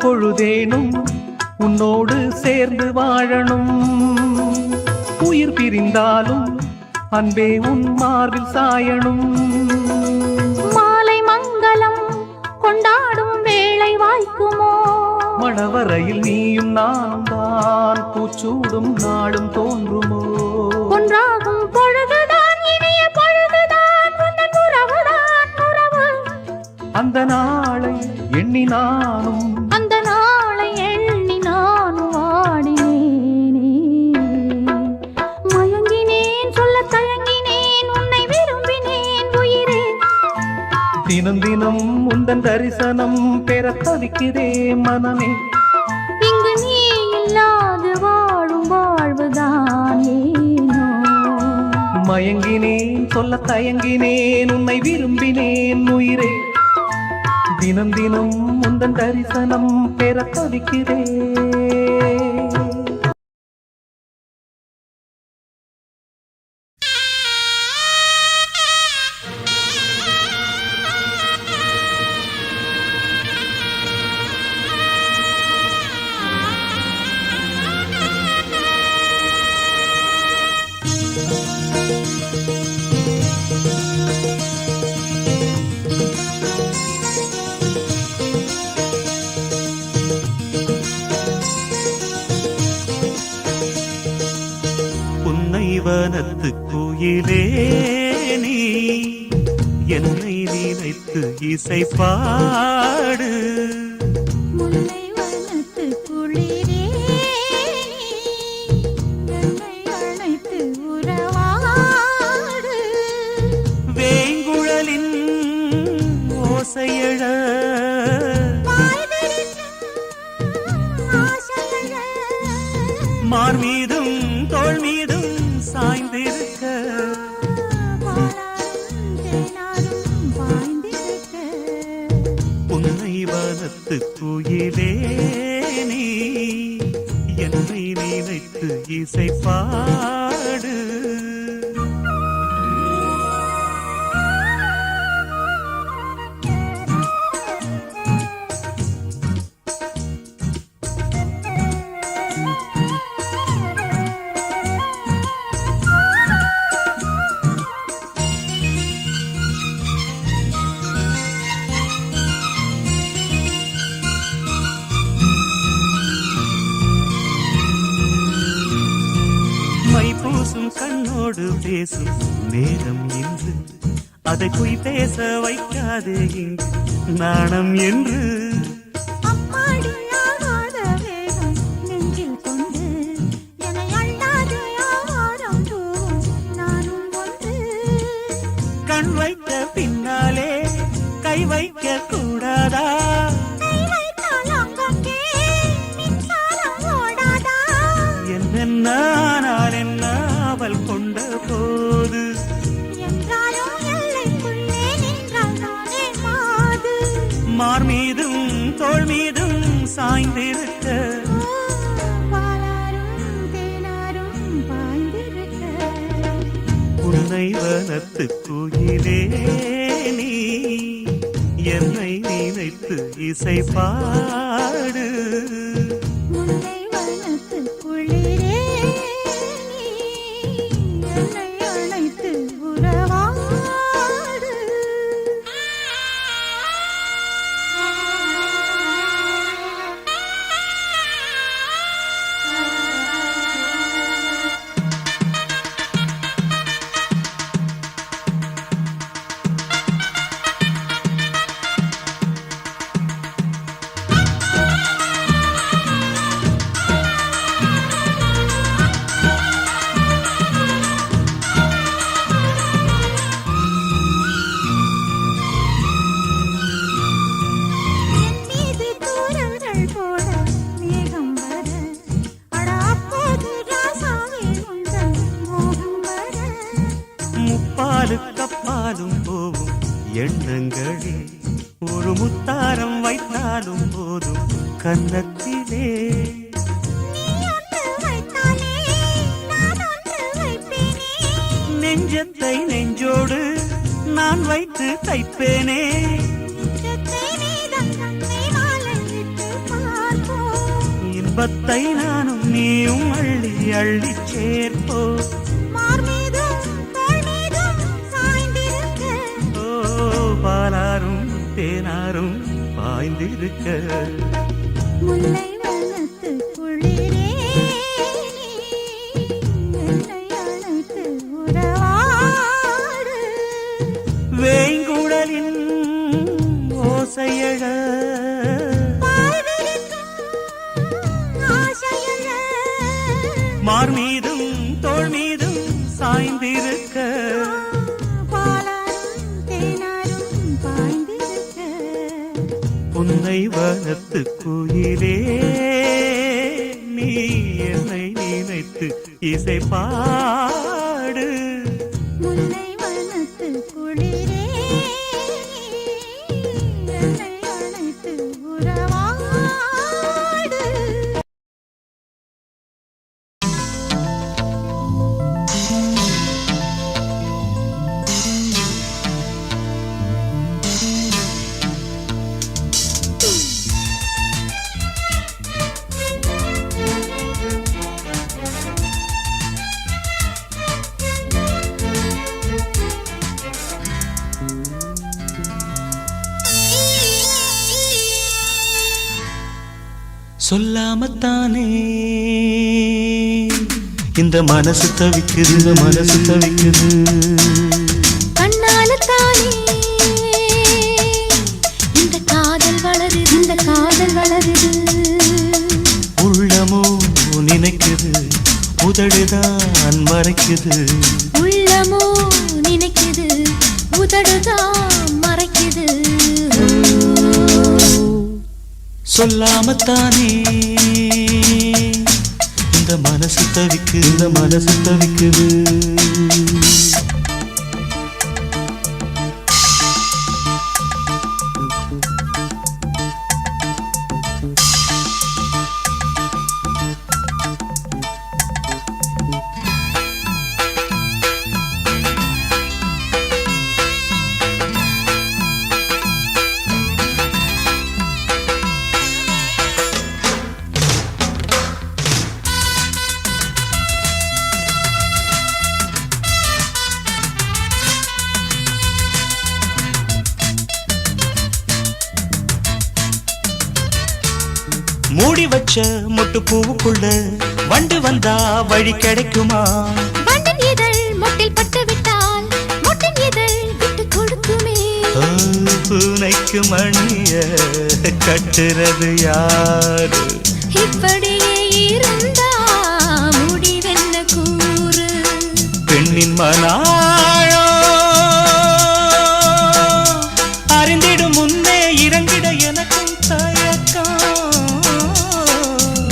பொழுதேனும் உன்னோடு சேர்ந்து வாழணும் உயிர் பிரிந்தாலும் அன்பே உன் மார்பில் சாயணும் மாலை மங்களம் கொண்டாடும் வேளை வாய்க்குமோ மணவரையில் நீயும் நானும் தான் பூச்சூடும் நாளும் தோன்றுமோ ஒன்றாகும் பொழுதுதான் இனிய பொழுதுதான் உந்தன் உறவுதான் உறவு அந்த நாளை எண்ணி நானும் அந்த நாளை எண்ணி நானும் வாடினேனே மயங்கினேன் சொல்ல தயங்கினேன் உன்னை விரும்பினேன் உயிரே தினம் தினம் உந்தன் தரிசனம் பெற தவிக்கிறே மனமே இங்கு நீ இல்லாது வாழும் வாழ்வுதான் ஏனோ மயங்கினேன் சொல்ல தயங்கினேன் உன்னை விரும்பினேன் உயிரே தினம் தினம் உந்தன் தரிசனம் பெற தவிக்கிறே வனத்து குயிலே நீ என்னை நினைத்து இசை பாடு முல்லை வனத்து குளிரே என்னை அழைத்து உறவாடு வேங்குழலின் ஓசையழ மார் மீதும் தோள் மீதும் சாய்ந்திருக்க உன்னை வனத்து குயிலே நீ என்னை நினைத்து இசை பாடு உன்னோடு பேசும் நேரம் என்று அதை பொய் பேச வைக்காதே இங்கு நாணம் என்று அம்மாடி ஆகாத வேகம் நெஞ்சில் கொண்டு என்னை அள்ளாதே ஆவாரம் தூவும் நானும் ஒன்று. கண் வைத்த பின்னாலே கை வைக்க கூடாதா? கை வைத்தால் அங்கங்கே மின்சாரம் ஓடாதா? என்னென்ன நான் என்ன அவள் கொண்ட போது என்றாலும் எல்லைக்குள்ளே நின்றால் நானே மாது. மார் மீதும் தோள் மீதும் சாய்ந்திருக்க பாலாரும் தேனாரும் பாய்ந்திருக்க உன்னை வனத்து குயிலே நீ என்னை நினைத்து இசை பாடு. முல்லை வனத்து குளிரே நீ என்னை அழைத்து உறவாடு. என் மீது தூறல்கள் போட மேகம் வர அட அப்போது ராசாவே உந்தன் மோகம் வர. முப்பாலு கப்பாலும் போகும் எண்ணங்களே ஒரு முத்தாரம் வைத்தாலும் போதும் கன்னத்திலே. நீ ஒன்று வைத்தாலே நான் ஒன்று வைப்பேனே. நெஞ்சத்தை நெஞ்சோடு நான் வைத்து தைப்பேனே. நெஞ்சத்தை நீதான் கண்ணை மாலையிட்டு பார்ப்போம். இன்பத்தை நானும் நீயும் அள்ளி அள்ளி சேர்ப்போ. மார் மீதும் தோள் மீதும் சாய்ந்திருக்க ஓ பாலாரும் தேனாரும் பாய்ந்திருக்க முல்லை வனத்து குளிரே நீ என்னை அழைத்து உறவாடு. வேங்குழலின் ஓசையழ பால் விரிக்கும் ஆசையழ மார் மீதும் தோள் மீதும் சாய்ந்திருக்க பாலாரும் தேனாரும் பாய்ந்திருக்க உன்னை வனத்து குயிலே நீ என்னை நினைத்து இசை பாடு. முல்லை வனத்து குளிரே நீ என்னை அழைத்து உறவாடு. சொல்லாமத்தானே இந்த மனசு தவிக்குது, இந்த மனசு தவிக்குது. கண்ணால தானே இந்த காதல் வளருது, இந்த காதல் வளருது. உள்ளமோ நினைக்குது, உதடுதான் மறைக்குது. உள்ளமோ நினைக்குது, உதடுதான் மறைக்குது. சொல்லாமத்தானே இந்த மனசு தவிக்குது, இந்த மனசு தவிக்குது. மூடி வச்ச மொட்டு பூவுக்குள்ள வண்டு வந்தா வழி கிடைக்குமா? வண்டின் இதழ் மொட்டில் பட்டு விட்டால் மொட்டின் இதழ் விட்டு கொடுக்குமே. பூனைக்கு மணிய கட்டுறது யாரு? இப்படியே இருந்தா முடிவென்ன கூறு? பெண்ணின் மனாழோ அறிந்திடும் முன்னே இறங்கிட எனக்கும் தயக்கம்.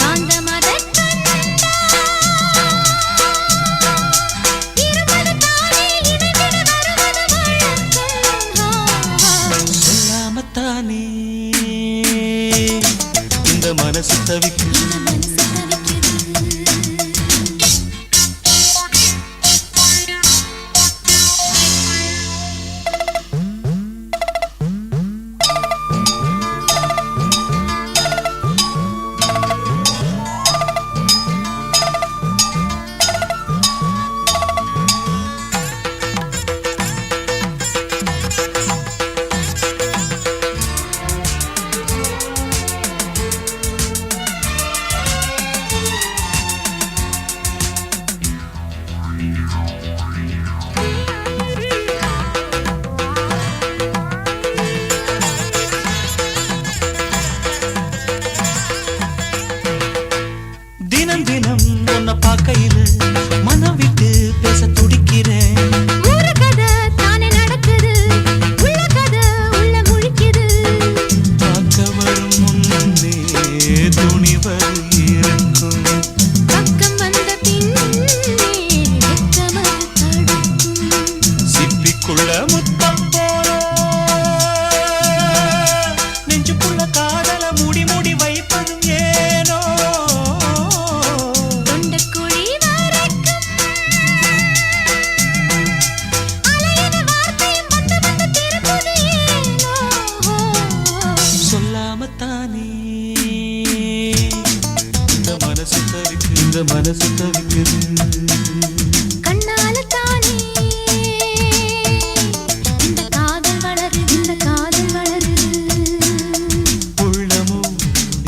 காந்த மதக் கண்டா இருமது தானே இணைந்திட வருவது வழக்கம். சொல்லாமத்தானே இந்த மனசு தவிக்குது. மனசு தவிக்குது. தினம் தினம் உன்னை பார்க்கையில மனம் விட்டு பேச துடிக்கிறேன். ஒரு கதை தானே நடக்குது, உள்ள கதை உள்ள முழிக்குது. பார்க்க வரும் முன்னே துணிவது இருக்கும். பக்கம் வந்த பின்னே வெட்கமது தடுக்கும். சிப்பிக்குள்ள முத்தம் போல நெஞ்சுக்குள்ள காதல மூடி மூடி வைப்பதும் ஏனோ. தொண்டக்குழி வரைக்கும் அலையின வார்த்தையும் வந்து வந்து திரும்புது ஏனோ. சொல்லாமத்தானே இந்த மனசு தவிக்குது. இந்த மனசு தவிக்குது. கண்ணால தானே இந்த காதல் வளருது, இந்த காதல் வளருது. உள்ளமும்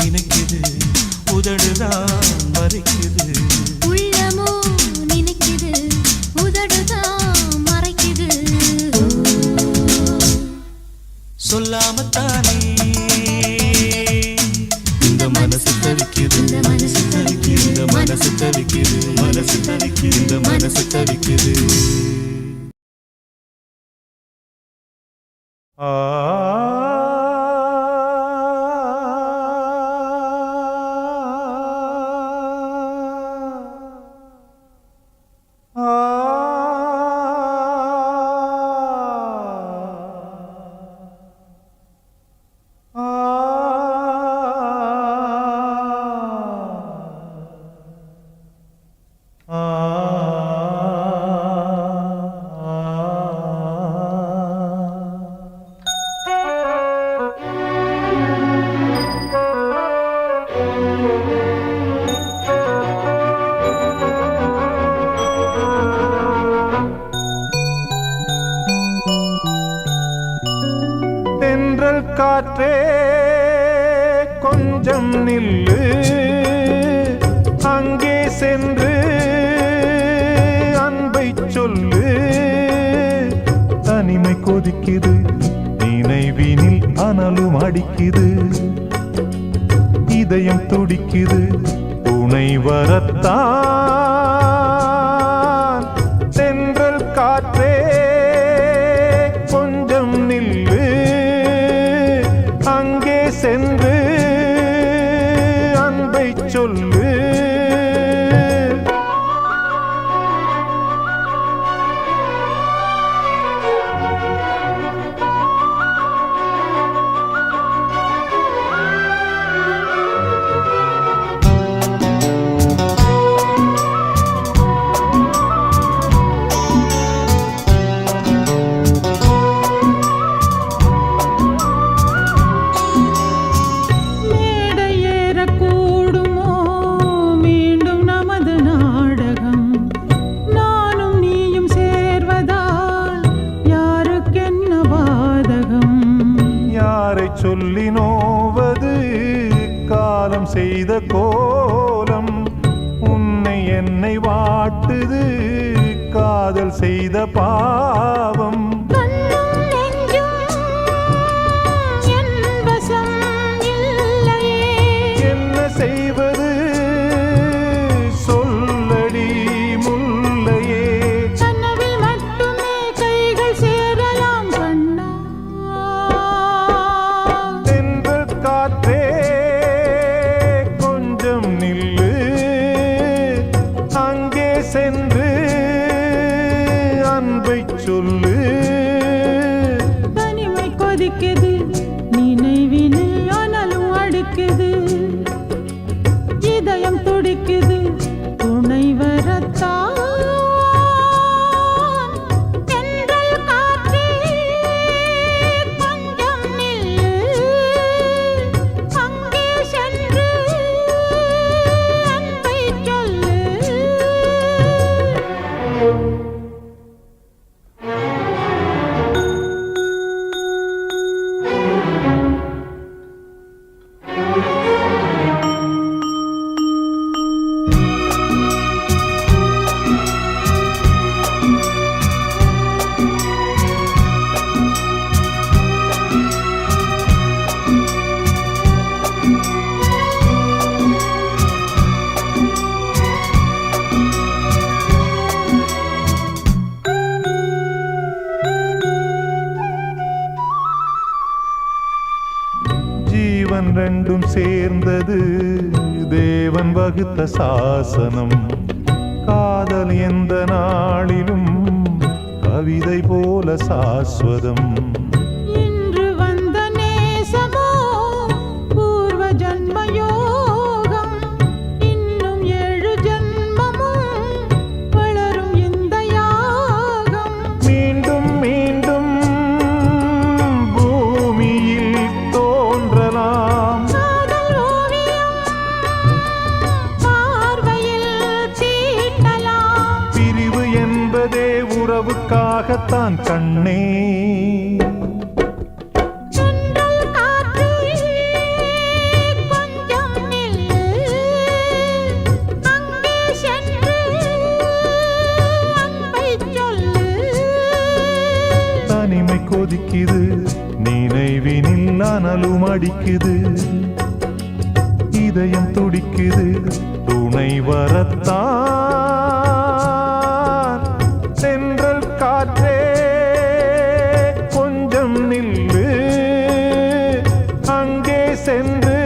நினைக்குது, உதடுதான் மறைக்குது. உள்ளமோ நினைக்குது, உதடுதான் மறைக்குது. சொல்லாமத்தானே இந்த மனசு தவிக்குது. இந்த மனசு தவிக்குது. இந்த மனசு தவிக்குது. மனசு தவிக்குது. இந்த மனசு தவிக்குது. தென்றல் காற்றே கொஞ்சம் நில்லு, அங்கே சென்று அன்பை சொல்லு. தனிமை கொதிக்குது, நினைவினில் அனலும் அடிக்குது. இதயம் துடிக்குது, துணை வரத்தான். தென்றல் காற்றே கொஞ்சம் நில்லு, அங்கே சென்று அன்பை சொல்லு. சொல்லி நோவது காலம் செய்த கோலம். உன்னை என்னை வாட்டுது காதல் காதல் செய்த பாவம் கண்ணும் நெஞ்சும் என் வசம் இல்லையே. என்ன செய்வது சொல்லடி முல்லையே. கனவில் மட்டுமே கைகள் சேரலாம் கண்ணா. தென்றல் காற்றே கொஞ்சம் நில்லு, அங்கே சென்று அன்பை சொல்லு. தனிமை கொதிக்குது, நினைவினில் அனலும் அடிக்குது. இதயம் துடிக்குது, துணை வரத்தான். தென்றல் காற்றே கொஞ்சம் நில்லு, அங்கே சென்று அன்பை சொல்லு. ஜீவன் ரெண்டும் சேர்ந்தது தேவன் வகுத்த சாசனம். காதல் எந்த நாளிலும் கவிதை போல சாஸ்வதம். இன்று வந்த நேசமோ பூர்வ ஜன்ம யோகம். இன்னும் 7 ஜன்மமும் வளரும் இந்த யாகம். மீண்டும் மீண்டும் பூமியில் தோன்றலாம். காதல் ஓவியம் பார்வையில் தீட்டலாம். பிரிவு என்பதே உறவுக்காகத்தான் கண்ணே. தென்றல் காற்றே கொஞ்சம் நில்லு, அங்கே சென்று அன்பை சொல்லு. தனிமை கொதிக்குது, நினைவினில் அனலும் அடிக்குது. இதயம் துடிக்குது, துணை வரத்தான். தென்றல் காற்றே கொஞ்சம் நில்லு, அங்கே சென்று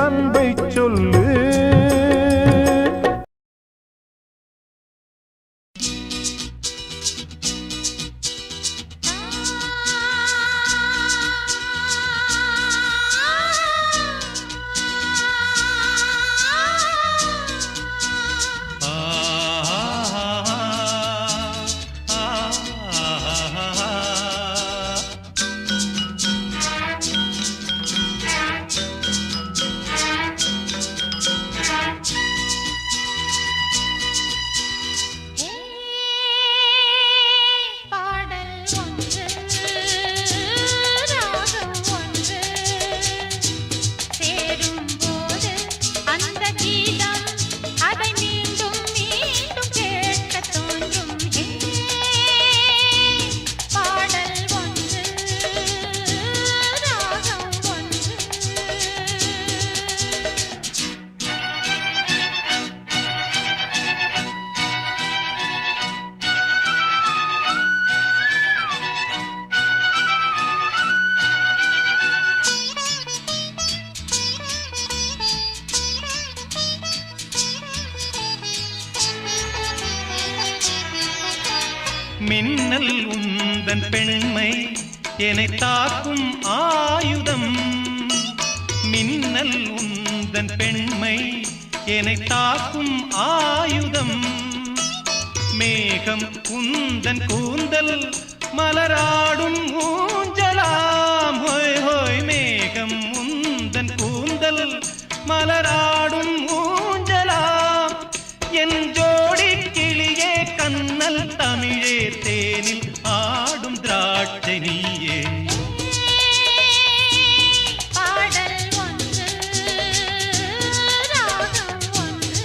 அன்பை சொல்லு. பாடல் ஒன்று ராகம் ஒன்று சேரும்போது அந்த கீதம் அதை மீண்டும் மீண்டும் கேட்க தோன்றும். பாடல் ஒன்று ராகம் ஒன்று. மின்னல் உந்தன் பெண்மை என்னை தாக்கும் ஆயுதம். மின்னல் உந்தன் பெண்மை என்னை தாக்கும் ஆயுதம். மேகம் உந்தன் கூந்தல் மலராடும் ஊஞ்சலாம். ஹோய் ஹோய் மேகம் உந்தன் கூந்தல் மலராடும் ஊஞ்சலாம். என் ஜோடி கிளியே கண்ணல் தமிழே தேனில் ஆடும் திராட்சை நீயே. பாடல் ஒன்று ராகம் ஒன்று.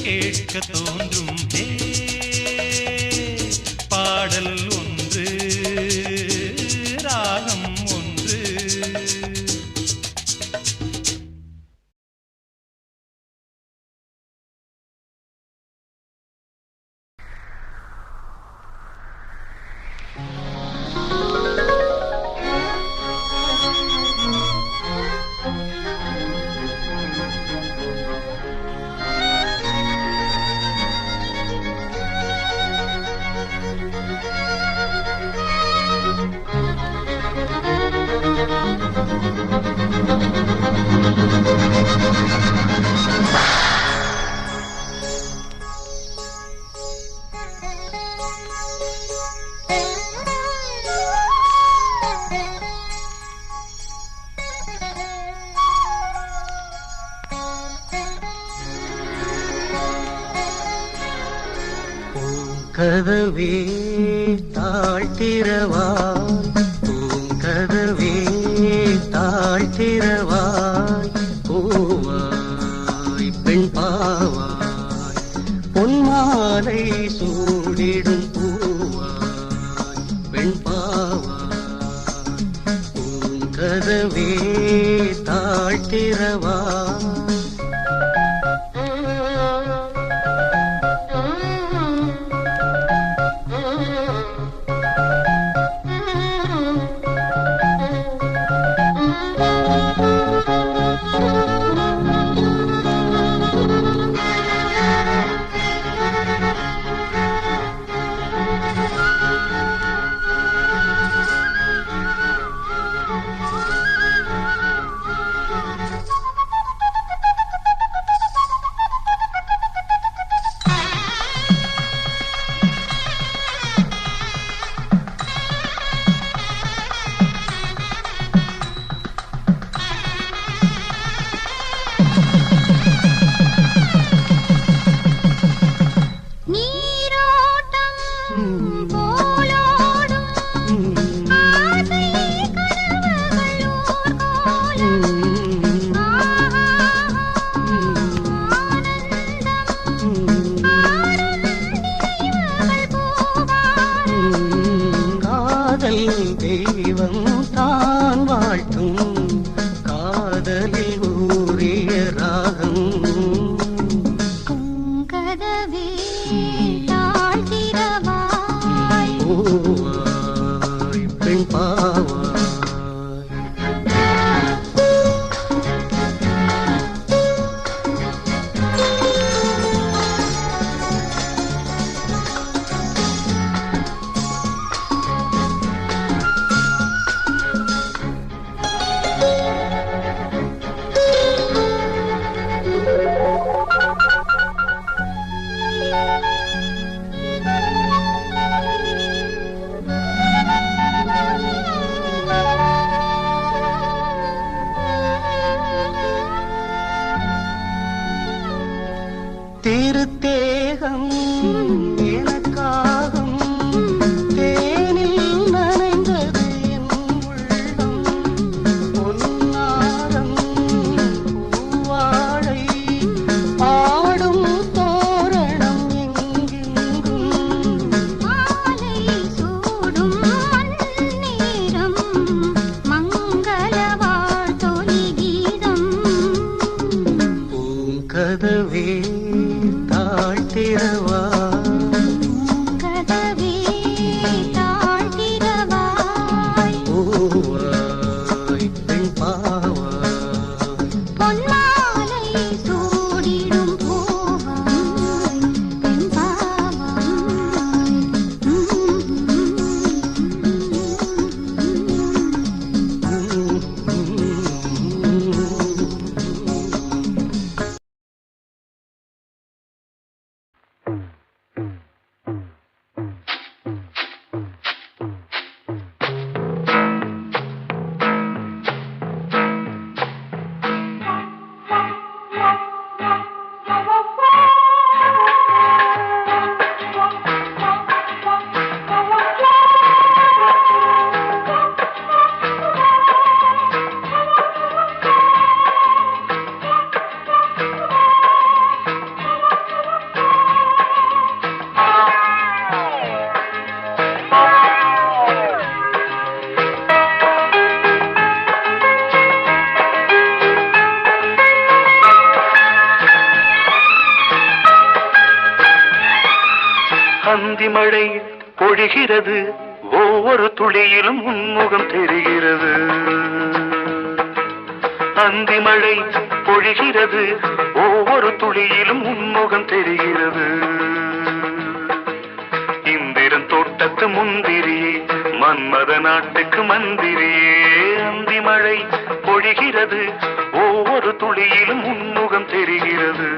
கேட்க தோன்றும் பாடல் ஒன்று ராகம் ஒன்று. கதவே தாழ்த்திரவாய், பூங்கதவே தாழ்த்திரவாய், பூவாய் பெண் பாவாய், பொன்மாலை சூடிடும் பூவாய் பெண் பாவாய், பூங்கதவே தாழ்த்திரவாய். தெய்வம் தான் வாழ்த்தும் காதலில் ஊறிய ராகம். கதவே தாழ்த்திரவாய், பூவாய் பெண் பாவாய். திருத்தேகம் எனக்காகும் தேனில் நனைந்தது என் உள்ளம். பொன்னாரம் பூவாழை ஆடும் தோரணம் எங்கெங்கும். மாலை சூடும் மண்ணேரம் மங்கள வாழ்த்தொலி கீதம். பூங்கதவே தாழ்த்திரவாய், கதவே தாழ்த்திரவாய், பூவாய் பெண் பாவாய், பொன்மாலை சூடிடும் பூவாய் பெண் பாவாய். அந்தி மழை பொழிகிறது, ஒவ்வொரு துளியிலும் உன்முகம் தெரிகிறது. அந்தி மழை பொழிகிறது, ஒவ்வொரு துளியிலும் உன்முகம் தெரிகிறது. இந்திரன் தோட்டத்து முந்திரியே, மன்மத நாட்டுக்கு மந்திரியே. அந்தி மழை பொழிகிறது, ஒவ்வொரு துளியிலும் உன்முகம் தெரிகிறது.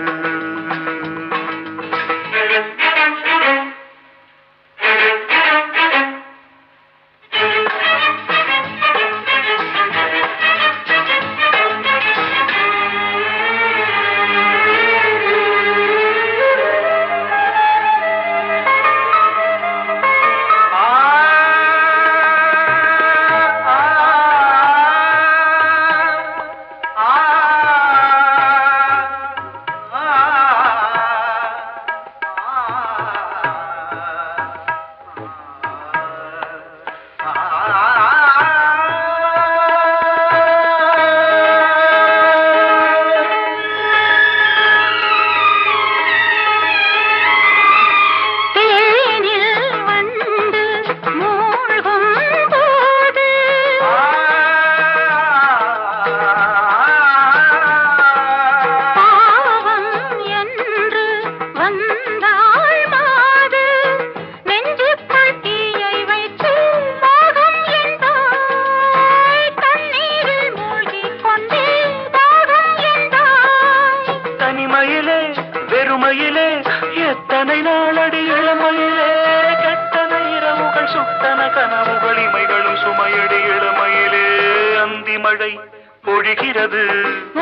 பொழிகிறது,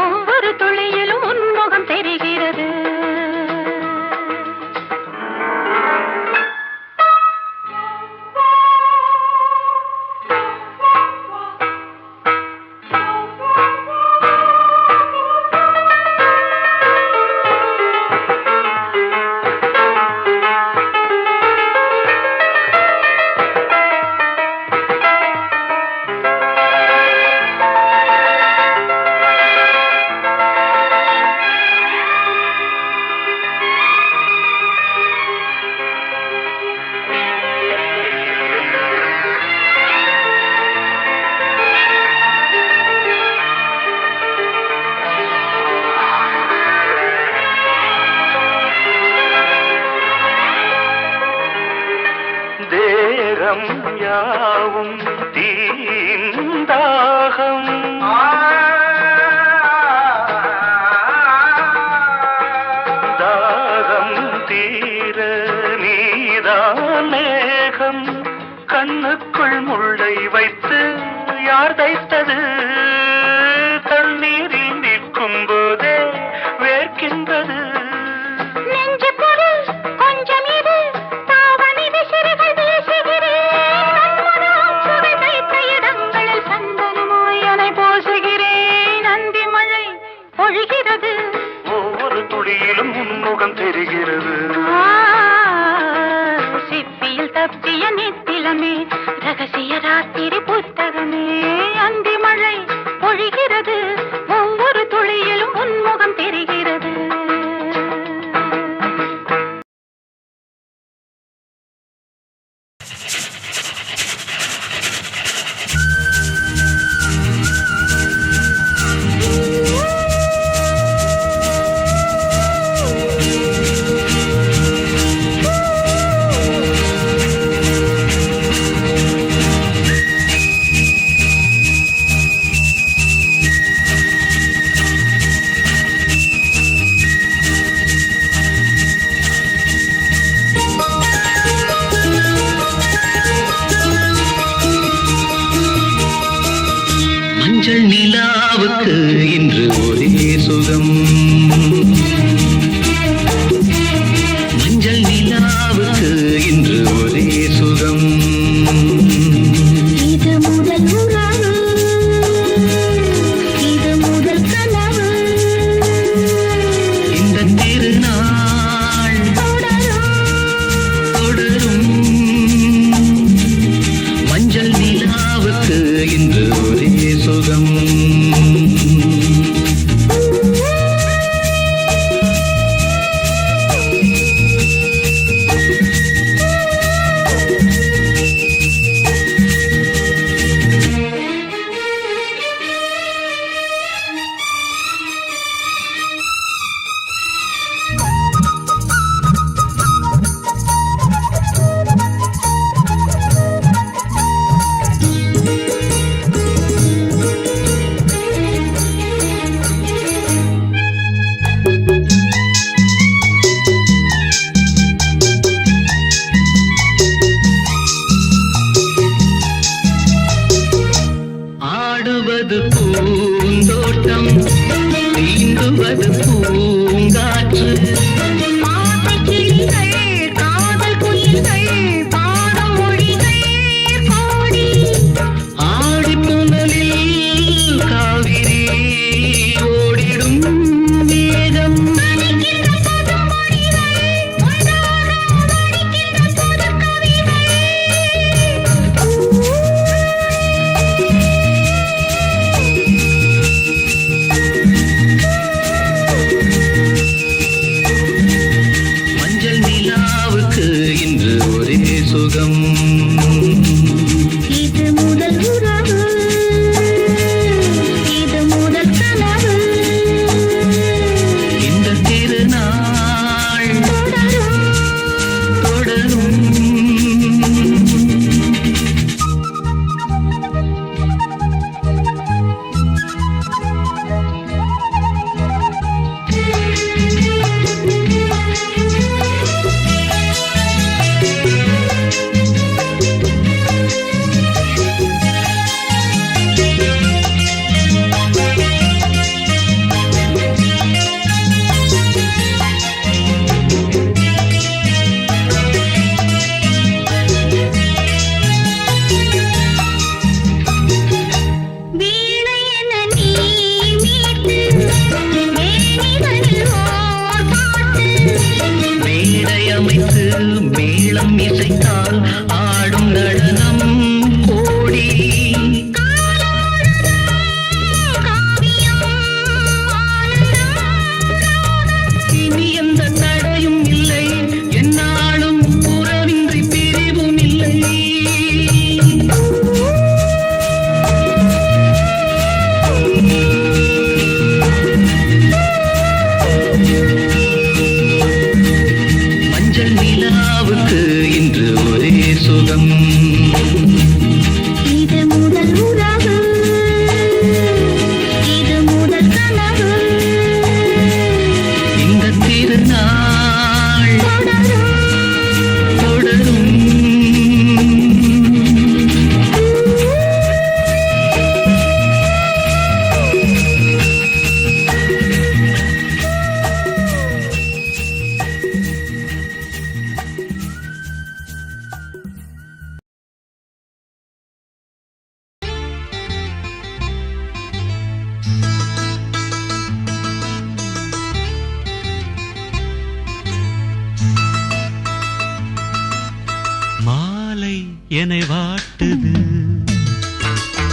ஒவ்வொரு துளியிலும் உன்முகம் தெரிகிறது. தேகம் யாவும் தீந்தாகம், தாகம் தீர நீதான் மேகம். கண்ணுக்குள் முள்ளை வைத்து யார் தைத்தது? தண்ணீரில் நிற்கும் போதே வேர்க்கின்றது. ஒவ்வொரு துளியிலும் உன்முகம் தெரிகிறது. சிப்பியில் தப்பிய நித்திலமே, ரகசிய ராத்திரி புத்தகமே. அந்தி மழை பொழிகிறது, ஒவ்வொரு துளியிலும் உன்முகம் தெரிகிறது. அமைத்து மேளம் இசைத்தால் ஆடும் நடனம் கோடி. இனி எந்த தடையும் இல்லை, என்னாலும் உறவின்றி பிரிவும் இல்லை. மஞ்சள் நிலாவுக்கு இன்று ஒரே சுகம். இது முதல் உறவு, இது முதல் கனவு. இந்த திருநாள் தொடரும். மாலை என்னை வாட்டுது,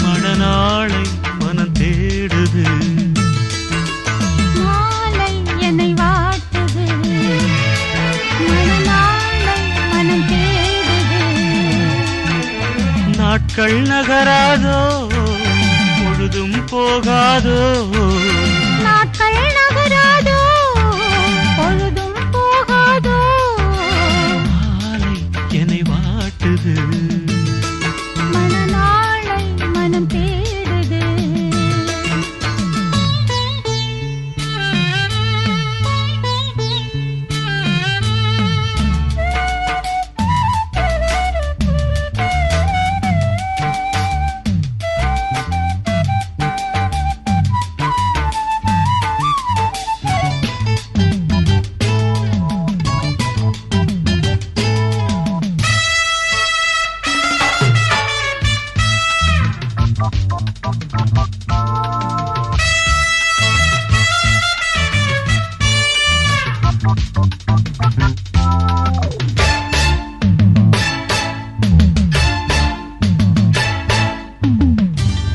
மணநாளை மனம் தேடுது. மாலை என்னை வாட்டுது, மணநாளை மனம் தேடுது. நாட்கள் நகராதோ, பொழுதும் போகாதோ. நாட்கள் நகராதோ, பொழுதும் போகாதோ. மாலை என்னை வாட்டுது, மணநாளை மனம் தேடுது.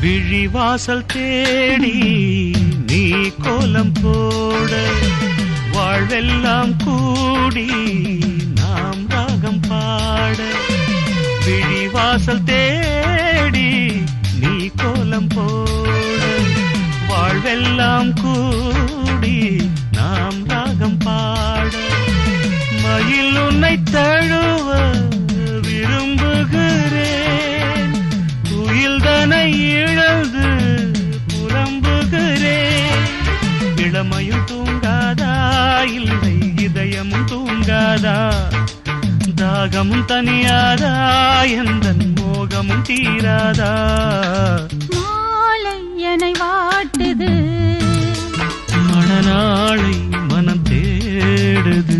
விழிவாசல் தேடி நீ கோலம் போட, வாழ்வெல்லாம் கூடி நாம் ராகம் பாட. விழிவாசல் தேடி நீ கோலம் போட, வாழ்வெல்லாம் கூடி நாம் ராகம் பாட. மயில் உன்னை தழுவ விரும்புகிறேன், துயில்தனை இழந்து புலம்புகிறேன். இளமையும் தூங்காதா, இல்லை இதயமும் தூங்காதா. தாகமும் தனியாதா, எந்தன் மோகமும் தீராதா. மாலை என்னை வாட்டுது, மணநாளை மனம் தேடுது.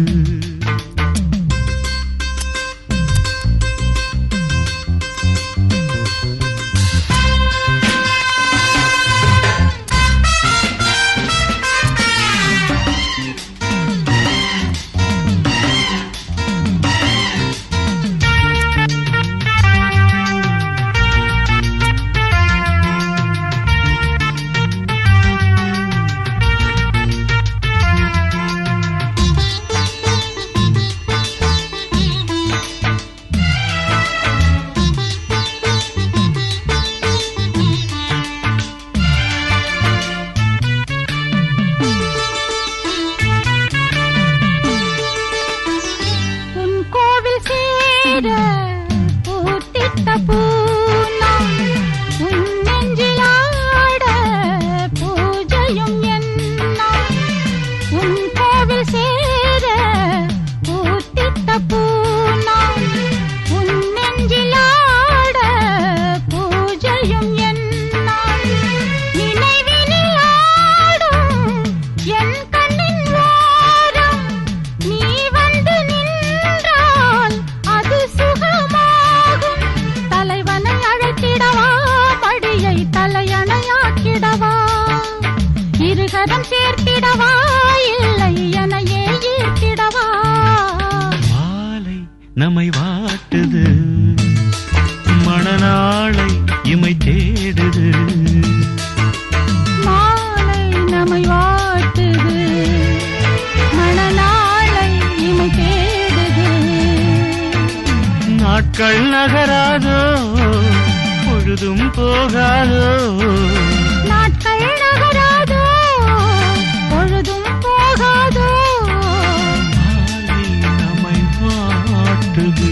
நம்மை வாட்டுது மணநாளை இமை தேடுது மாலை நம்மை வாட்டுது மணநாளை இமை தேடுது நாட்கள் நகராதோ பொழுதும் போகாதோ நாட்கள் நகராதோ பொழுதும் போகாதோ மாலை நம்மை வாட்டுது